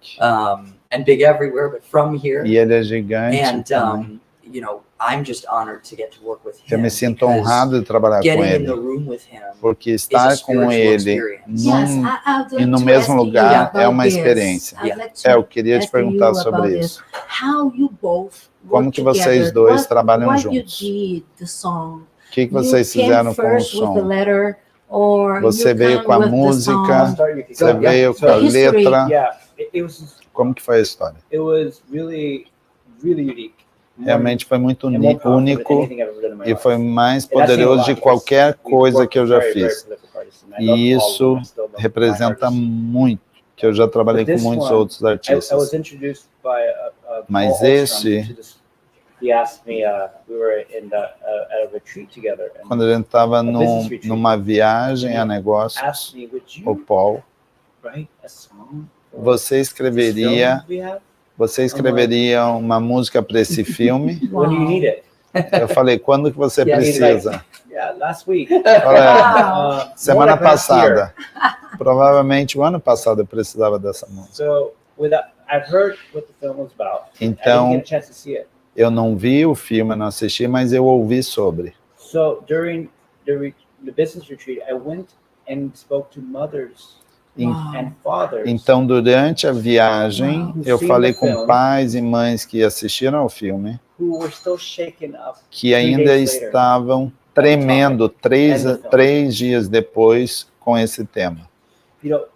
and big everywhere, but from here. E ele é gigante And também. you know, I'm just honored to get to work with him. Eu me sinto because honrado de trabalhar com getting in ele, the room with him porque is a estar com spiritual ele experience. Yes, num, I'd e like no to mesmo ask you lugar é about uma this. experiência. I'd like to Eu queria te ask you perguntar about sobre this. isso. How you both Como work que vocês together. dois trabalham what juntos? You did the song. O que You vocês came fizeram com o first with the som? letter, or Você you veio come com a with the música, song? você veio com a The history. letra. Yeah, it was Como que foi a história? really unique. Realmente foi muito And more powerful than único anything I've ever done in my e life. foi mais And that's saying a poderoso lot de because qualquer we've coisa worked que eu já with very fiz. prolific artists, and I E love all of them. isso I still love my representa artists. muito, que eu já trabalhei But com this muitos one, outros I was artistas. introduced by a Mas Paul esse- Ostrom to this. He asked me. We were at a retreat together, and Quando a gente estava numa viagem a negócios, asked me, "Would o you Paul, write a song for você this escreveria, film we have? uma música para esse filme? When do you need it?" Eu falei, quando que você Yeah, precisa? Yeah, last week. Olha, semana More like last year. passada. Provavelmente o ano passado eu precisava dessa música. So I've heard what the film was about. I Então, didn't get a chance to see it. eu não vi o filme, não assisti, mas eu ouvi sobre. So during the business retreat, I went and spoke to mothers Em- and fathers. Então, durante a viagem, Wow. eu falei com pais e mães que assistiram ao filme, Who were still shaken up. que ainda 3 days later. estavam tremendo três dias depois com esse tema. You know,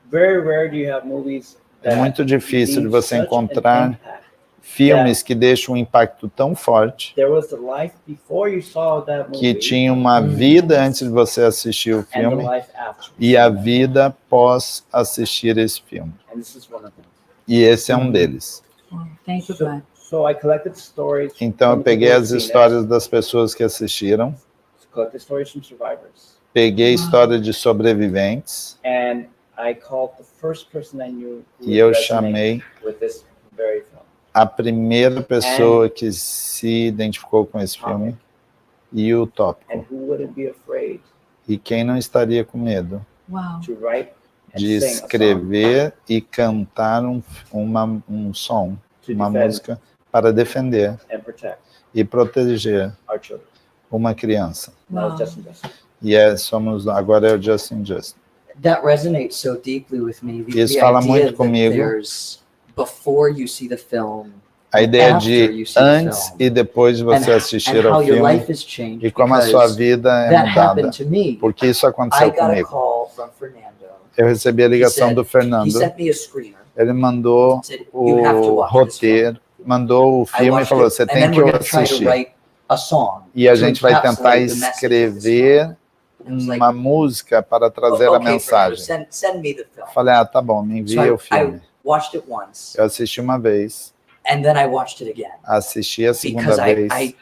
very rare do you have movies É that muito difícil de leave você such an encontrar impact. filmes que deixam um impacto tão forte, There was the life before you saw that movie, que tinha uma vida antes de você assistir o and the filme life after. e a vida pós assistir esse filme. And this is one of them. E esse é um deles. Oh, thank you, God. So I collected stories. Então, eu from peguei people as who've seen histórias das pessoas que assistiram, it, collected stories from survivors, peguei história de sobreviventes and I called the first person I knew who e eu would resonate chamei with this very film. a primeira pessoa que se identificou com esse filme e o And tópico. who wouldn't be afraid E quem não estaria com medo Wow. to write and de sing a song escrever e cantar um som, to uma defend música para defender and protect e proteger our children. uma criança. That was Wow. Justin Justin. E agora é o Justin. That resonates so deeply with me. Isso The fala idea muito that comigo. there's before you see the film, A ideia After de you see the antes film. e depois de você assistir and how ao your filme life has changed. e como a sua because vida é that mudada. happened to me. Porque isso I aconteceu got a comigo. call from Fernando. Eu recebi a ligação He do He Fernando, sent me a screener. ele mandou Said, "You have to o watch this film." roteiro, mandou o I filme e watched falou, it, você and tem then que we're gonna try to assistir. write a song E a to gente vai tentar encapsulate the message of this escrever film. I was like, uma música para trazer a "Okay, Fernando, mensagem. send me the film." Falei, tá bom, me So envia o I filme. watched it once, Eu assisti uma vez, and then I watched it again. assisti a segunda Because vez,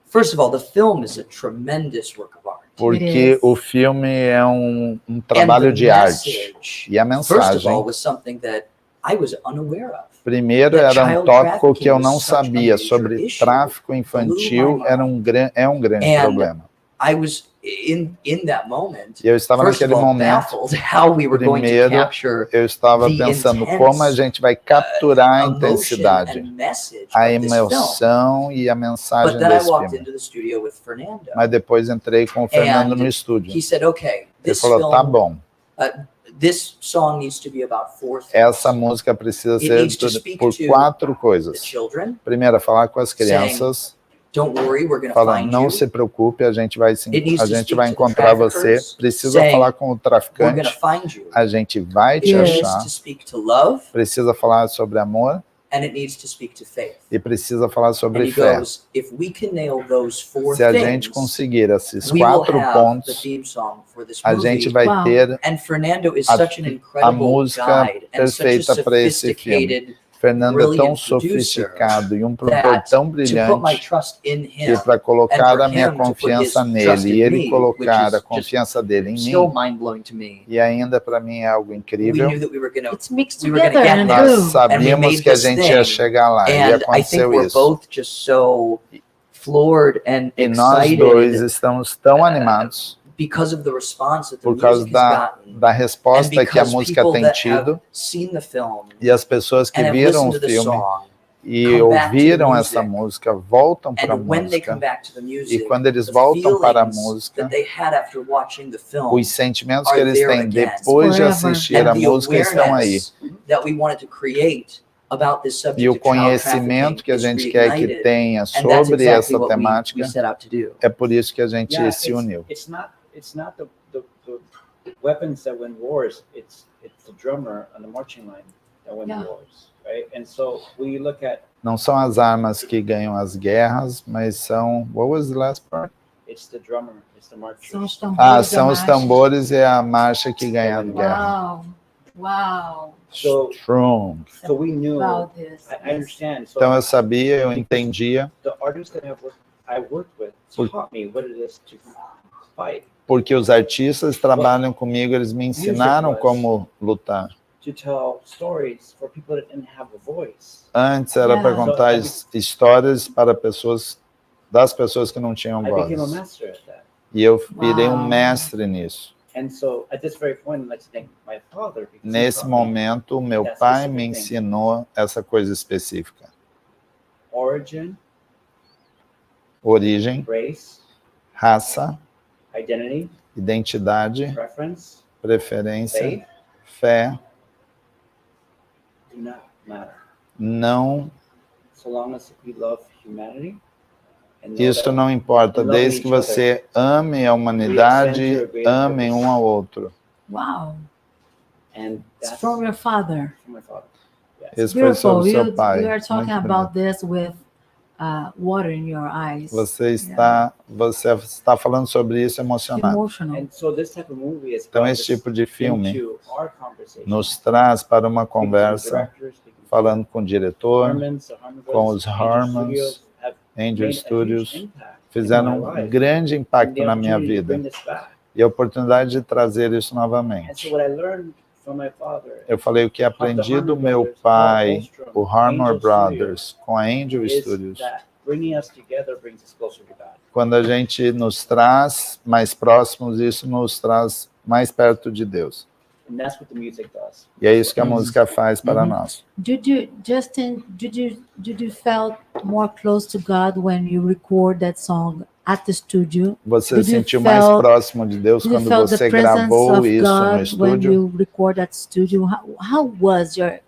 first of all, the film is a tremendous work of art. porque is. o filme é um And trabalho the de arte. message, E a first of all, mensagem, was something that I was unaware of. primeiro, that era um child tópico que eu trafficking não was such a sabia major sobre issue. tráfico infantil, é um grande And problema. I was in that moment. E eu estava First of naquele all, momento, baffled how we were going to primeiro, capture eu estava the pensando intense, como a gente vai capturar a emotion intensidade, and message a of this film. emoção e a mensagem But then I desse walked filme. into the studio with Fernando. Mas depois entrei com o Fernando And no estúdio. He said, "Okay, Ele this falou, tá film, bom, this song needs to be about 4 things: essa música precisa It ser needs to speak por to 4 the coisas. children. Primeiro, falar com as crianças, Don't worry, we're going to falar, find não you. se preocupe, a gente vai It needs to speak to the encontrar você. traffickers, Precisa saying, falar com o We're going traficante, to find you. a gente vai te It needs achar. to speak to love, Precisa falar sobre amor and it needs to speak to faith." e precisa falar And sobre he fé. goes, "If we can nail those 4 Se a things, gente conseguir esses we will 4 have the pontos, theme song for this a movie." gente vai Wow. ter And Fernando is a- such an a incredible música guide and such a perfeita para esse filme. sophisticated Fernando é tão brilliant sofisticado e um produtor that tão to put my brilhante trust in que him para colocar and for a minha him to put confiança his nele trust e in ele me, colocar which a is confiança dele em still mim, mind-blowing to me. e ainda para mim é algo We incrível. knew that we were going to, It's mixed we were gonna together get and there. Nós do. sabíamos made que a this gente thing. ia chegar lá e and I think aconteceu we're isso. both just so floored and E nós dois excited estamos tão animados because of the response that the por causa music has gotten. da And resposta que a because música people tem that tido have seen the film e as pessoas que and have viram o listened to the filme song e come back to the ouviram music, essa música, voltam para a and when they come música, back to the e music, quando eles the voltam para a feelings música, that they had after watching the film os sentimentos que are eles there têm again. depois de Forever. assistir and a the música estão aí. awareness that we wanted to create about this subject E o of child conhecimento trafficking que a is gente quer que reignited. tenha And that's sobre exactly essa what temática, we set out to do. é por isso que a gente Yeah, se uniu. it's not the weapons that win wars. It's the drummer on the marching line that win Yeah. wars, right? And so we look at Não são as armas que ganham as guerras, mas são... What was the last part? it's the drummer, it's the marcher. São os tambores Ah, da são os marcha. tambores e a marcha que ganha a guerra. Uau, uau. So Strong. we knew. About this. I understand. So Então eu sabia, eu entendia, the artists that I worked with taught me what it is to fight, porque os artistas trabalham comigo, eles me ensinaram como lutar. to tell stories for people that didn't have a voice. Antes era para contar histórias para das pessoas que não tinham I became a voz. master at that. E eu virei um Uau. mestre nisso. And so at this very point, I'd like to thank my father. because he Nesse taught me momento, meu pai me ensinou essa coisa específica. origin, Origem, race, raça, identity, identidade, preference, preferência, faith fé, do not matter. não, So long as we love humanity. And know isso that não importa, loving desde que each other, você ame a humanidade, amem um ao outro. Wow. And It's that's from your father. from my father. Yes. Esse foi Beautiful. sobre seu pai. We are talking Muito about this with water in your eyes. Você está falando sobre isso emocionado. Emotional. And so this type of movie is Então brought esse tipo de us filme into our conversation. nos traz para uma Speaking to conversa, directors, speaking to falando com o diretor, Harmons, the Harmon com brothers, os Angel Harmons, Studios have Angel made a huge Studios, impact fizeram in my um life. grande And impacto the na minha opportunity to vida. bring this back. E a oportunidade de trazer isso And so novamente. what I learned from my father Eu falei o que aprendi do meu pai, o Harmon Brothers, com a Angel is Studios. that bringing us together brings us closer to God. Quando a gente nos traz mais próximos, isso nos traz mais perto de Deus. And that's what the music does. E é isso que a música faz para nós. Justin, did you felt more close to God when you record that song at the studio? Você Did you sentiu mais felt- próximo de Deus Did you quando felt the você presence gravou of isso no God when estúdio? you record at studio? How was your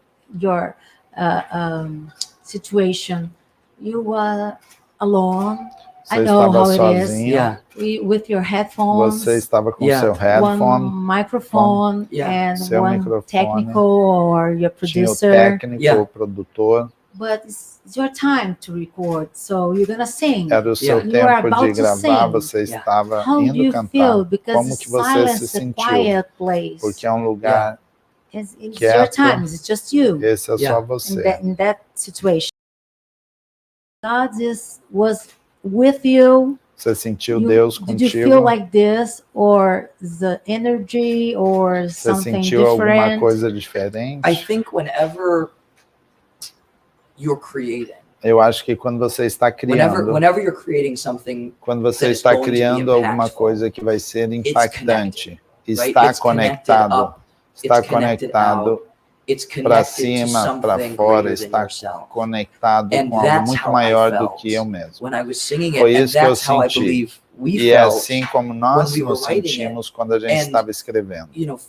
situation? You were alone. Você I know estava how it is. sozinho? Yeah. With your headphones. Você estava com Yeah. seu One headphone, microphone Yeah. and Seu one microfone. technical or your tinha o producer. técnico, Yeah. o produtor. But it's your time to record, so you're gonna sing. Era o seu You are tempo about de to gravar, sing. você Yeah. estava How do indo you cantar. feel? Because Como que você silence se is a sentiu? quiet place. Porque é um lugar, It's your quieto. time. It's just you esse é Yeah. só in você. in that situation. God was with you. Você sentiu Deus Did you contigo? feel like this, or the energy, or Você something sentiu alguma different? coisa diferente? I think whenever you're creating, Eu acho que quando você está criando, whenever you're creating something, quando você that is está going to be criando alguma impactful, coisa que vai ser impactante, right? está It's connected conectado, up, está it's connected conectado out, it's para connected to cima, para something fora, greater than está yourself. conectado And com algo that's muito how I maior do felt que eu mesmo. When I was singing it, Foi and isso que eu that's how I senti. believe we E é felt. assim como nós when we were nos writing sentimos quando a gente And, estava escrevendo. You know,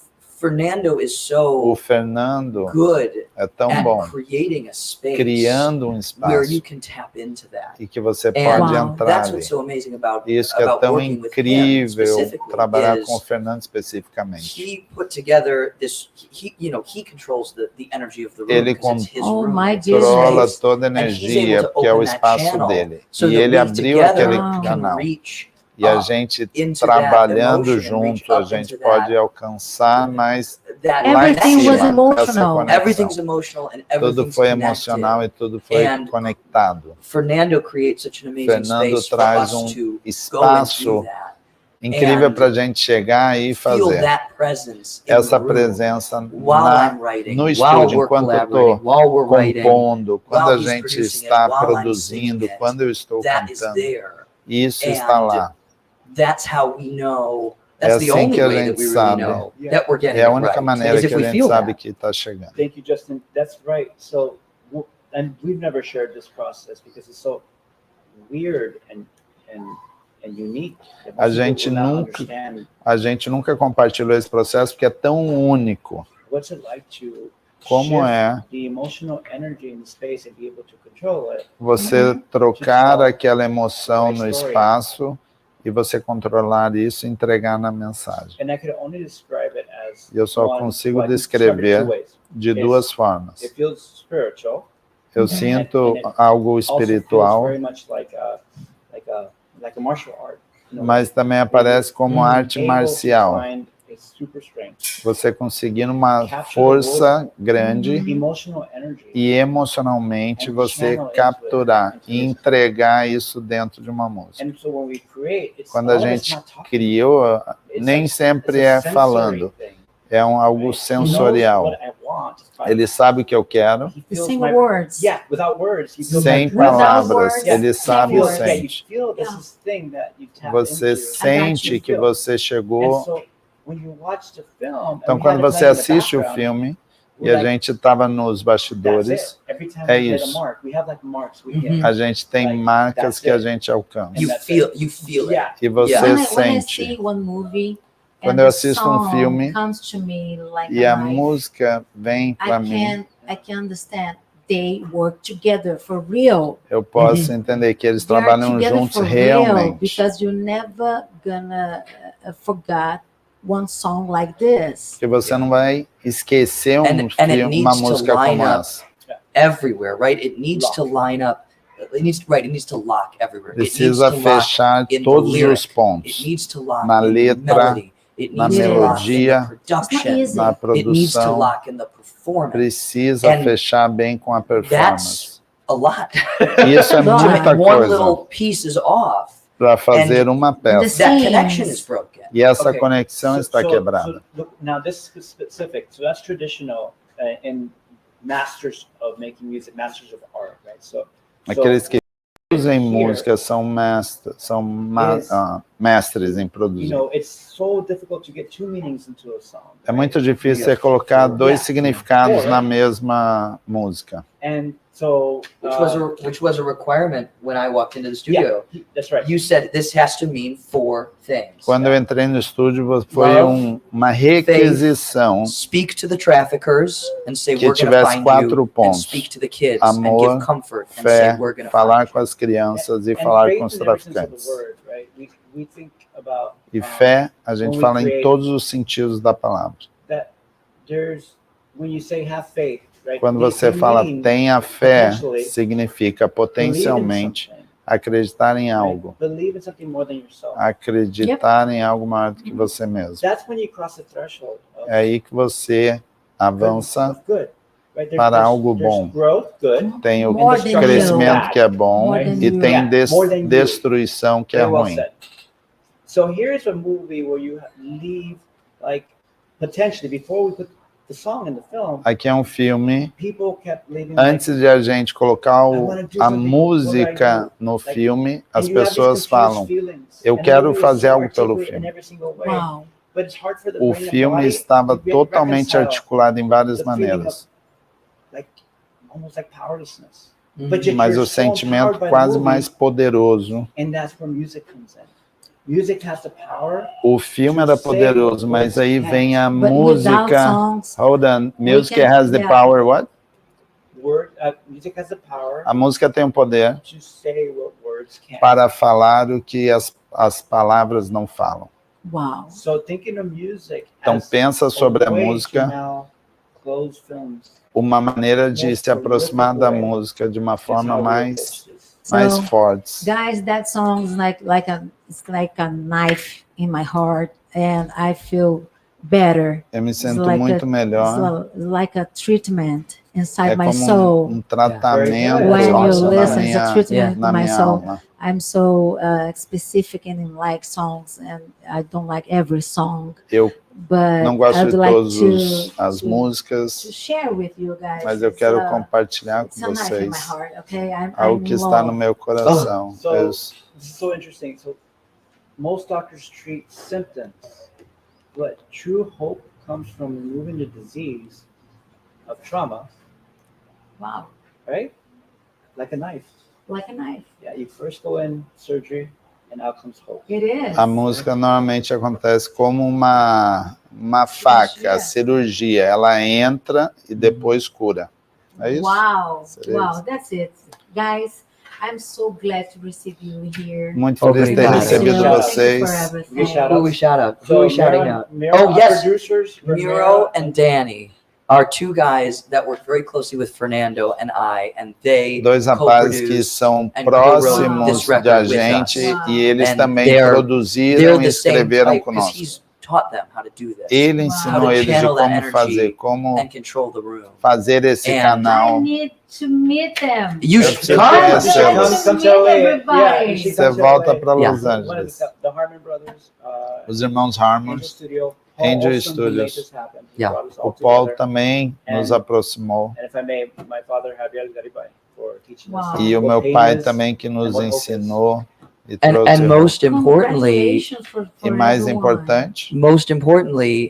Fernando is O so Fernando good é tão at bom, creating a space criando um where espaço you can tap into that. e que você And pode Wow. entrar that's ali. what's so amazing about Isso que é tão working with him incrível specifically trabalhar is com o Fernando especificamente. he put together this. He controls the energy of the room Ele because it's his Oh room. my it's his Controla space, toda a and he's energia, able to porque é o open that espaço channel dele. so E that ele we abriu together aquele can canal. reach E a up gente into that trabalhando emotion and reach junto, a up gente into pode that- alcançar mais that lá em Everything cima, was essa emotional. conexão. everything's emotional and Tudo everything's foi connected. emocional e tudo foi And conectado. Fernando creates such an amazing Fernando space for traz us to go and do espaço that. incrível And para a gente chegar e Feel fazer that presence in essa the room presença while I'm writing, no while estúdio, we're enquanto eu collaborating, estou while we're writing. compondo, quando while a he's gente producing está it, while I'm produzindo, singing it. quando eu estou That is cantando. there. Isso And está lá. That's how we know. É That's the assim only que a way that gente we really sabe. know that we're getting É a it única right. maneira is que if a we gente feel sabe that. que está chegando. Thank you, Justin. That's right. So and we've never shared this process because it's so weird and unique. that A most gente people will not nunca- understand. A gente nunca compartilhou esse processo porque é tão único. What's it like to Como shift é the emotional energy in the space and be able to control it? você trocar aquela emoção no espaço e você controlar isso e entregar na mensagem. And I could only describe it as Eu só one, consigo well, I can describe it descrever two ways. de duas formas. It feels spiritual. Eu sinto and it algo Also feels espiritual, very much like a martial art. you know, mas também aparece como arte able to marcial. find a super strength, Você conseguindo uma força grande emotional energy. e emocionalmente você capturar e entregar isso dentro de uma música. And so when we create, it's Quando a all of us gente not talking. criou, It's nem like- sempre it's a é sensory falando, thing, é algo right? He sensorial. knows what I want, but Ele sabe o que eu quero, he feels Sem my- words. Yeah, without words. He feels sem my presence. palavras, words, ele Yeah, sabe he e feels, yeah, you sente. feel this is thing that you tap Você into. sente que você And chegou. so, when you watch the film, Então, and we quando had it você playing in the assiste o background, filme e we're a like, gente estava nos that's bastidores, it. Every time é we hit a isso. mark, we have like marks we Uhum. hit. A gente tem Like, marcas that's que a it. gente alcança. You feel it. Yeah. E você Yeah. When I sente. see one movie, Quando and eu the assisto um song filme comes to me like E a a knife, música vem para mim, I can understand they work together for real. eu posso entender que eles They are trabalham together juntos for real realmente. because you're never gonna forget one song like this. Porque você não vai esquecer And it uma needs to música line como up. essa. Everywhere, right? It needs Lock. to line up. It needs to lock everywhere. Precisa it needs to lock fechar in the todos os lyric. It pontos. needs to lock Na in letra, the melody. It na needs to lock in melodia, the production. easy. Na It needs to produção, lock in the performance. precisa And fechar bem com a performance. A lot. Isso é Lot. muita One coisa little piece is off, para fazer uma peça. that Sim. connection is broken. E essa Okay. conexão está quebrada. So look, now this is specific. So that's traditional in masters of making music, masters of art, right? So Aqueles que usam here, música são mestres em you produzir. know, it's so difficult to get two meanings into a song. É right? muito difícil você colocar dois Yeah. significados Yeah. na mesma música. And so Which was a requirement when I walked into the studio. yeah, that's right. You said this has to mean 4 things. Quando eu entrei no estúdio, foi Love, uma requisição Speak to the traffickers and say que we're going to tivesse find 4 you, and pontos. speak to the kids Amor, and give comfort and fé, say we're going to falar find com you. as crianças e And falar faith com os in every sense of the traficantes. word, right? We think about E fé, a gente when we fala em create- todos os sentidos da palavra. that there's when you say have faith, right? Quando we- você we fala mean tenha fé, potentially significa believe in potencialmente something, acreditar em right? algo. Believe in something more than yourself. Acreditar em algo maior do que você mesmo. That's when you cross the threshold of É aí que você avança of good. Right? para algo bom. Growth, good. Tem o More than crescimento you. que é bom More than e you. tem Yeah, more than you. destruição que é Very well ruim. said. So here's a movie where you leave, like, potentially before we put the song in the film, Aqui é um filme. people kept leaving. Antes de a gente colocar a something, música no Like, filme, and as you have these pessoas confused falam, feelings, eu and quero nobody fazer is algo pelo articulate in filme. every single way. Wow. But it's hard for the O brain and filme body estava to totalmente reconcile, articulado em várias the feeling maneiras, like almost like powerlessness. Mhm. But yet mas you're o so empowered sentimento by the quase movie, mais poderoso. and that's where music comes in. Music has the power. O filme era poderoso, mas aí vem a But without música. songs, Hold on, music can- has the yeah. power. What? Music has the power A música tem o poder to say what words can't. para falar o que as palavras não falam. wow. So thinking of music Então as pensa sobre a way to música, now close films. uma maneira de se aproximar da música de uma It's forma how we mais approach this. mais So, forte. guys, that song is it's like a knife in my heart, and I feel better. Eu me It's sinto like muito melhor. It's like a treatment inside É my como soul. um tratamento When you awesome. listen, it's a na treatment minha, na to my minha soul. alma. I'm so specific and like songs, and I don't like every song. Eu But não gosto I'd de like todas as to músicas, share with you guys. mas eu It's, quero compartilhar it's com a knife in my vocês heart, okay? algo I'm que in está love. no meu coração. So- Eu- This is so interesting. So most doctors treat symptoms, but true hope comes from removing the disease of trauma, Wow. right? like a knife. Like a knife. Yeah, you first go in surgery, and out comes hope. It is. A música normalmente acontece como uma faca, a cirurgia. Ela entra e depois cura. É isso? Wow, Seria wow, isso. that's it. Guys, I'm so glad to receive you here. Muito feliz de ter Obrigado. recebido Thank you vocês. Give shout Who outs. we shout out? Who So we shouting Miro- out? Miro, Oh, our yes. producers, Miro and Danny are two guys that work very closely with Fernando and I, and they Dois rapazes que co-produced são and próximos co-wrote this record de a with gente us. e eles And também they're produziram e the same escreveram type because conosco. he's taught them how to do this Ele Wow. ensinou How to eles de channel that como energy fazer, como and control the room. fazer esse And- I canal. need to meet them. You Eu should preciso come. conhecer. Come to LA. Everybody. Yeah, you should Você come to volta LA. para Yeah. Los One of Angeles. the Harmon brothers, Os irmãos Angel Harmons, Studio, Angel Olson, who made Studios. this happen. He Yeah. brought us all O Paul together. também nos And- aproximou. And if I may, my father, Javier Garibay, for teaching us. Wow. E o what meu pain pai is também que nos and what hope is. ensinou e And trouxe. most importantly, Congratulations for E mais everyone. importante,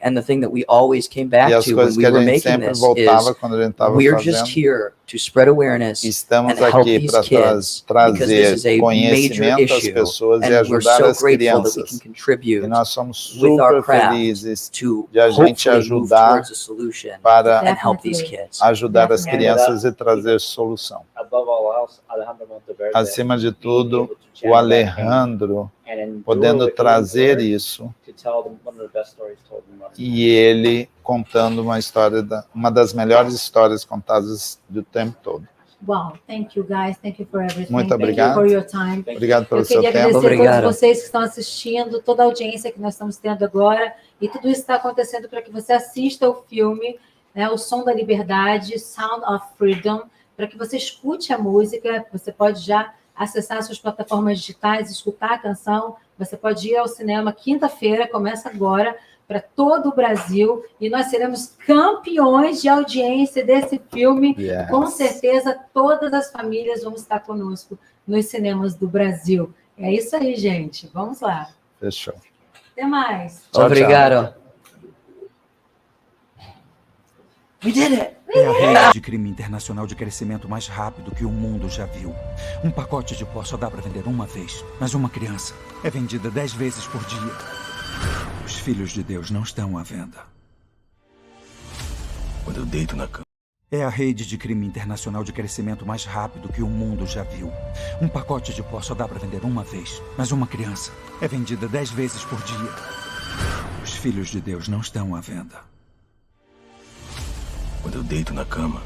and the thing that we always came back e as to when coisas we que a were gente making sempre this voltava is quando a gente estava we're just fazendo, here to spread awareness estamos and help aqui these para kids because this is trazer a major conhecimento às issue, pessoas e and we're ajudar so as grateful that we can crianças. contribute E nós somos with our super craft felizes to de a gente hopefully move ajudar towards a solution para and help these Definitely. kids. ajudar as Definitely. crianças e trazer solução. Above all else, Alejandro Monteverde, Acima de being tudo, able to o channel that pain Alejandro and endure podendo what he trazer endured isso to tell them one of the best stories told in modern e ele contando uma história, uma das melhores histórias contadas do tempo todo. Wow, thank you guys, thank you for everything. Muito Thank you obrigado. for your time. Obrigado pelo Eu seu queria tempo. agradecer a Obrigado. todos vocês que estão assistindo, toda a audiência que nós estamos tendo agora, e tudo isso está acontecendo para que você assista o filme, né, O Som da Liberdade, Sound of Freedom, para que você escute a música. Você pode já acessar suas plataformas digitais, escutar a canção. Você pode ir ao cinema quinta-feira, começa agora, para todo o Brasil, e nós seremos campeões de audiência desse filme. Yes. Com certeza, todas as famílias vão estar conosco nos cinemas do Brasil. É isso aí, gente. Vamos lá. Fechou. Até mais. Tchau, Obrigado. We did it! É a rede de crime internacional de crescimento mais rápido que o mundo já viu. Um pacote de pó só dá para vender uma vez, mas uma criança é vendida 10 vezes por dia. Os filhos de Deus não estão à venda. Quando eu deito na cama. É a rede de crime internacional de crescimento mais rápido que o mundo já viu. Um pacote de pó só dá para vender uma vez, mas uma criança é vendida 10 vezes por dia. Os filhos de Deus não estão à venda. Quando eu deito na cama,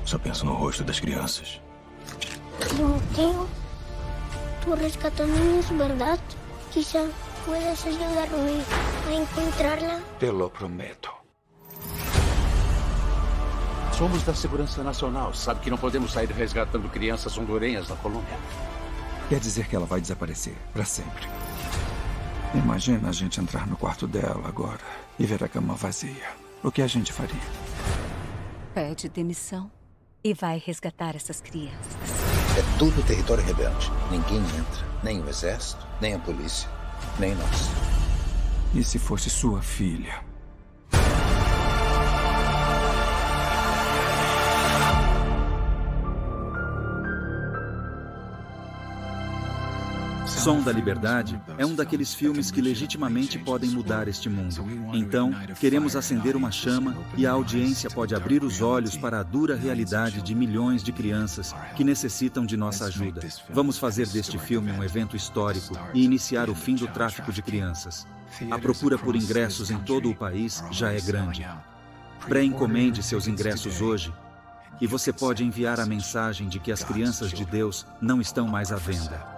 só penso no rosto das crianças. Timoteo, tú rescatas niños, ¿verdad? Quizá puedas ayudarme a encontrarla. Te lo prometo. Somos da Segurança Nacional. Sabe que não podemos sair resgatando crianças hondurenhas na Colômbia. Quer dizer que ela vai desaparecer para sempre. Imagina a gente entrar no quarto dela agora e ver a cama vazia. O que a gente faria? Pede demissão e vai resgatar essas crianças. É tudo território rebelde. Ninguém entra. Nem o exército, nem a polícia, nem nós. E se fosse sua filha? Som da Liberdade é um daqueles filmes que legitimamente podem mudar este mundo. Então, queremos acender uma chama e a audiência pode abrir os olhos para a dura realidade de milhões de crianças que necessitam de nossa ajuda. Vamos fazer deste filme um evento histórico e iniciar o fim do tráfico de crianças. A procura por ingressos em todo o país já é grande. Pré-encomende seus ingressos hoje e você pode enviar a mensagem de que as crianças de Deus não estão mais à venda.